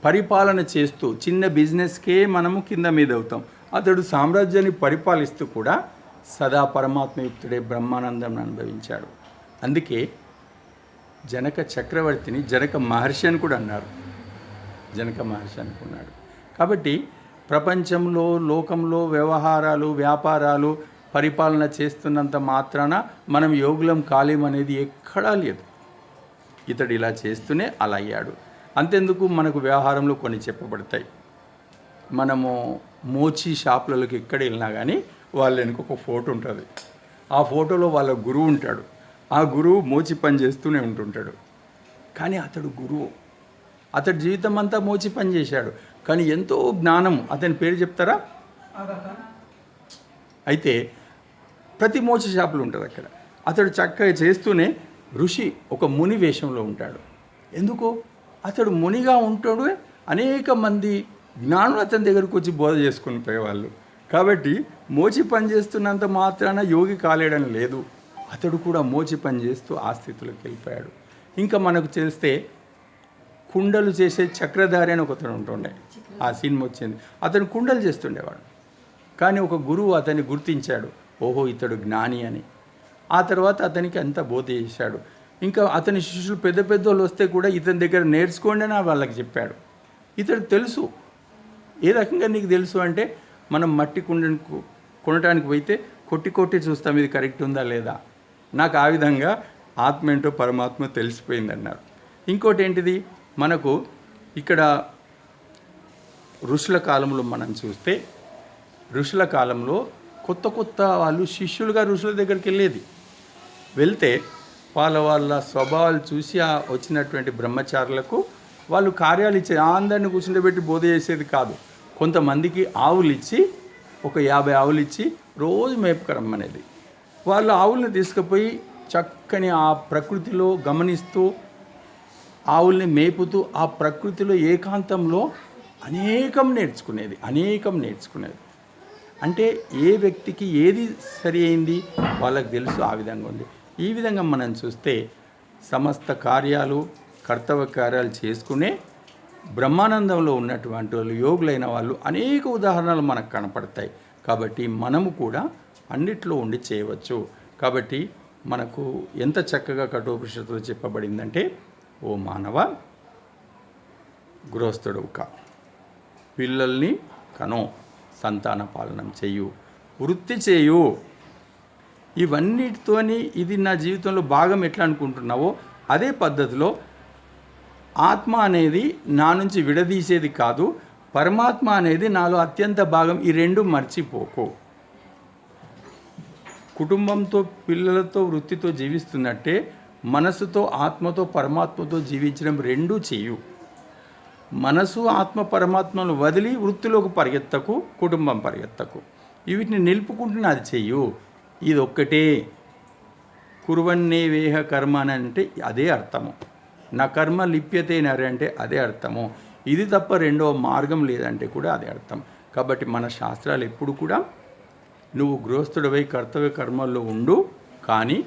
పరిపాలన చేస్తూ చిన్న బిజినెస్కే మనము కింద మీద అవుతాం. అతడు సామ్రాజ్యాన్ని పరిపాలిస్తూ కూడా సదా పరమాత్మయుక్తుడే బ్రహ్మానందం అనుభవించాడు. అందుకే జనక చక్రవర్తిని జనక మహర్షి అని కూడా అన్నారు. జనక మహర్షి అనుకున్నాడు. కాబట్టి ప్రపంచంలో లోకంలో వ్యవహారాలు వ్యాపారాలు పరిపాలన చేస్తున్నంత మాత్రాన మనం యోగులం కాలేమనేది ఎక్కడా లేదు. ఇతడు ఇలా చేస్తూనే అలా అయ్యాడు. అంతెందుకు, మనకు వ్యవహారంలో కొన్ని చెప్పబడతాయి. మనము మోచి షాపులకి ఎక్కడ వెళ్ళినా కానీ వాళ్ళ వెనుక ఒక ఫోటో ఉంటుంది. ఆ ఫోటోలో వాళ్ళ గురువు ఉంటాడు. ఆ గురువు మోచి పని చేస్తూనే ఉంటుంటాడు. కానీ అతడు గురువు, అతడి జీవితం అంతా మోచి పని చేశాడు. కానీ ఎంతో జ్ఞానం. అతని పేరు చెప్తారా? అయితే ప్రతి మోచి షాపులు ఉంటుంది అక్కడ. అతడు చక్కగా చేస్తూనే ఋషి ఒక ముని వేషంలో ఉంటాడు. ఎందుకు? అతడు మునిగా ఉంటాడు. అనేక మంది జ్ఞానులు అతని దగ్గరకు వచ్చి బోధ చేసుకుని పోయేవాళ్ళు. కాబట్టి మోచి పని చేస్తున్నంత మాత్రాన యోగి కాలేడని లేదు. అతడు కూడా మోచి పని చేస్తూ ఆ స్థితిలోకి వెళ్ళిపోయాడు. ఇంకా మనకు చేస్తే కుండలు చేసే చక్రధారి అని ఒకతను ఉంటుండే. ఆ సినిమా వచ్చింది. అతను కుండలు చేస్తుండేవాడు. కానీ ఒక గురువు అతన్ని గుర్తించాడు, ఓహో ఇతడు జ్ఞాని అని. ఆ తర్వాత అతనికి అంత బోధ చేశాడు. ఇంకా అతని శిష్యులు పెద్ద పెద్దోళ్ళు వస్తే కూడా ఇతని దగ్గర నేర్చుకోండి అని వాళ్ళకి చెప్పాడు. ఇతడు తెలుసు. ఏ రకంగా నీకు తెలుసు అంటే, మనం మట్టి కుండను కొనడానికి పోయితే కొట్టి చూస్తాం ఇది కరెక్ట్ ఉందా లేదా. నాకు ఆ విధంగా ఆత్మ ఏంటో పరమాత్మ తెలిసిపోయిందన్నారు. ఇంకోటి ఏంటిది, మనకు ఇక్కడ ఋషుల కాలంలో మనం చూస్తే, ఋషుల కాలంలో కొత్త వాళ్ళు శిష్యులుగా ఋషుల దగ్గరికి వెళ్తే వాళ్ళ స్వభావాలు చూసి వచ్చినటువంటి బ్రహ్మచారులకు వాళ్ళు కార్యాలు ఇచ్చే అందరిని కూర్చుండబెట్టి బోధ చేసేది కాదు. కొంతమందికి ఆవులు ఇచ్చి, ఒక 50 ఆవులు ఇచ్చి రోజు మేపుకరమ్మనేది. వాళ్ళు ఆవుల్ని తీసుకుపోయి చక్కని ఆ ప్రకృతిలో గమనిస్తూ ఆవుల్ని మేపుతూ ఆ ప్రకృతిలో ఏకాంతంలో అనేకం నేర్చుకునేది. అంటే ఏ వ్యక్తికి ఏది సరి అయింది వాళ్ళకి తెలుసు. ఆ విధంగా ఉంది. ఈ విధంగా మనం చూస్తే సమస్త కార్యాలు కర్తవ్య కార్యాలు చేసుకునే బ్రహ్మానందంలో ఉన్నటువంటి వాళ్ళు యోగులైన వాళ్ళు అనేక ఉదాహరణలు మనకు కనపడతాయి. కాబట్టి మనము కూడా అన్నిట్లో ఉండి చేయవచ్చు. కాబట్టి మనకు ఎంత చక్కగా కఠోపనిషత్తులో చెప్పబడిందంటే, ఓ మానవ, గృహస్థుడవు కా, పిల్లల్ని కనో, సంతాన పాలనం చేయు, వృత్తి చేయు. ఇవన్నిటితోని ఇది నా జీవితంలో భాగం ఎట్లా అనుకుంటున్నావో అదే పద్ధతిలో ఆత్మ అనేది నా నుంచి విడదీసేది కాదు, పరమాత్మ అనేది నాలో అత్యంత భాగం. ఈ రెండు మర్చిపోకు. కుటుంబంతో పిల్లలతో వృత్తితో జీవిస్తున్నట్టే మనసుతో ఆత్మతో పరమాత్మతో జీవించడం రెండూ చేయు. మనసు ఆత్మ పరమాత్మను వదిలి వృత్తిలోకి పరిగెత్తకు, కుటుంబం పరిగెత్తకు. వీటిని నిలుపుకుంటున్న అది చెయ్యు. ఇది ఒక్కటే. కుర్వన్నే వేహ కర్మ అని అంటే అదే అర్థము. నా కర్మ లిప్యతే నరే అంటే అదే అర్థము. ఇది తప్ప రెండో మార్గం లేదంటే కూడా అదే అర్థం. కాబట్టి మన శాస్త్రాలు ఎప్పుడు కూడా నువ్వు గృహస్థుడివై కర్తవ్య కర్మల్లో ఉండు, కానీ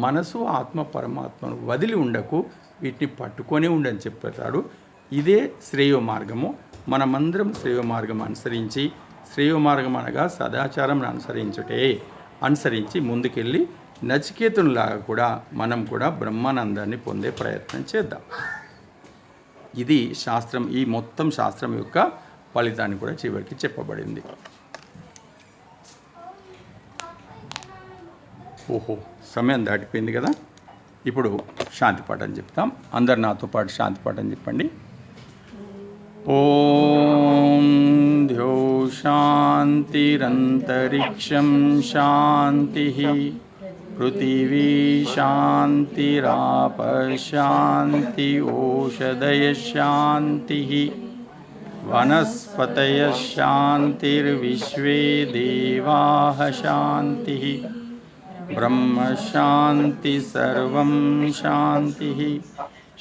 మనసు ఆత్మ పరమాత్మను వదిలి ఉండకు, వీటిని పట్టుకొని ఉండని చెప్పాడు. ఇదే శ్రేయో మార్గము. మనమందరం శ్రేయో మార్గం అనుసరించి, శ్రేయో మార్గం అనగా సదాచారం అనుసరించి ముందుకెళ్ళి నచికేతునిలాగా కూడా మనం కూడా బ్రహ్మానందాన్ని పొందే ప్రయత్నం చేద్దాం. ఇది శాస్త్రం, ఈ మొత్తం శాస్త్రం యొక్క ఫలితాన్ని కూడా చివరికి చెప్పబడింది. ఓహో, సమయం దాటిపోయింది కదా. ఇప్పుడు శాంతి పాఠం చెప్తాం. అందరు నాతో పాటు శాంతి పాఠం చెప్పండి. ఓం ద్యౌ శాంతిరంతరిక్షం శాంతి, పృథివీ శాంతిరాప శాంతి, ఓషధయ శాంతి, వనస్పతయ శాంతిర్విశ్వే దేవాః శాంతి, బ్రహ్మ శాంతి సర్వం శాంతి,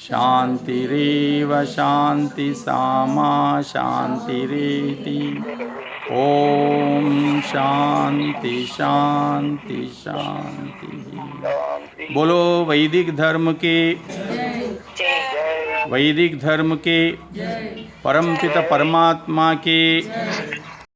శాంతిరేవ శాంతి సామా శాంతిరేతి. ఓం శాంతి శాంతి శాంతి. बोलो वैदिक धर्म के, वैदिक धर्म के परमपिता परमात्मा के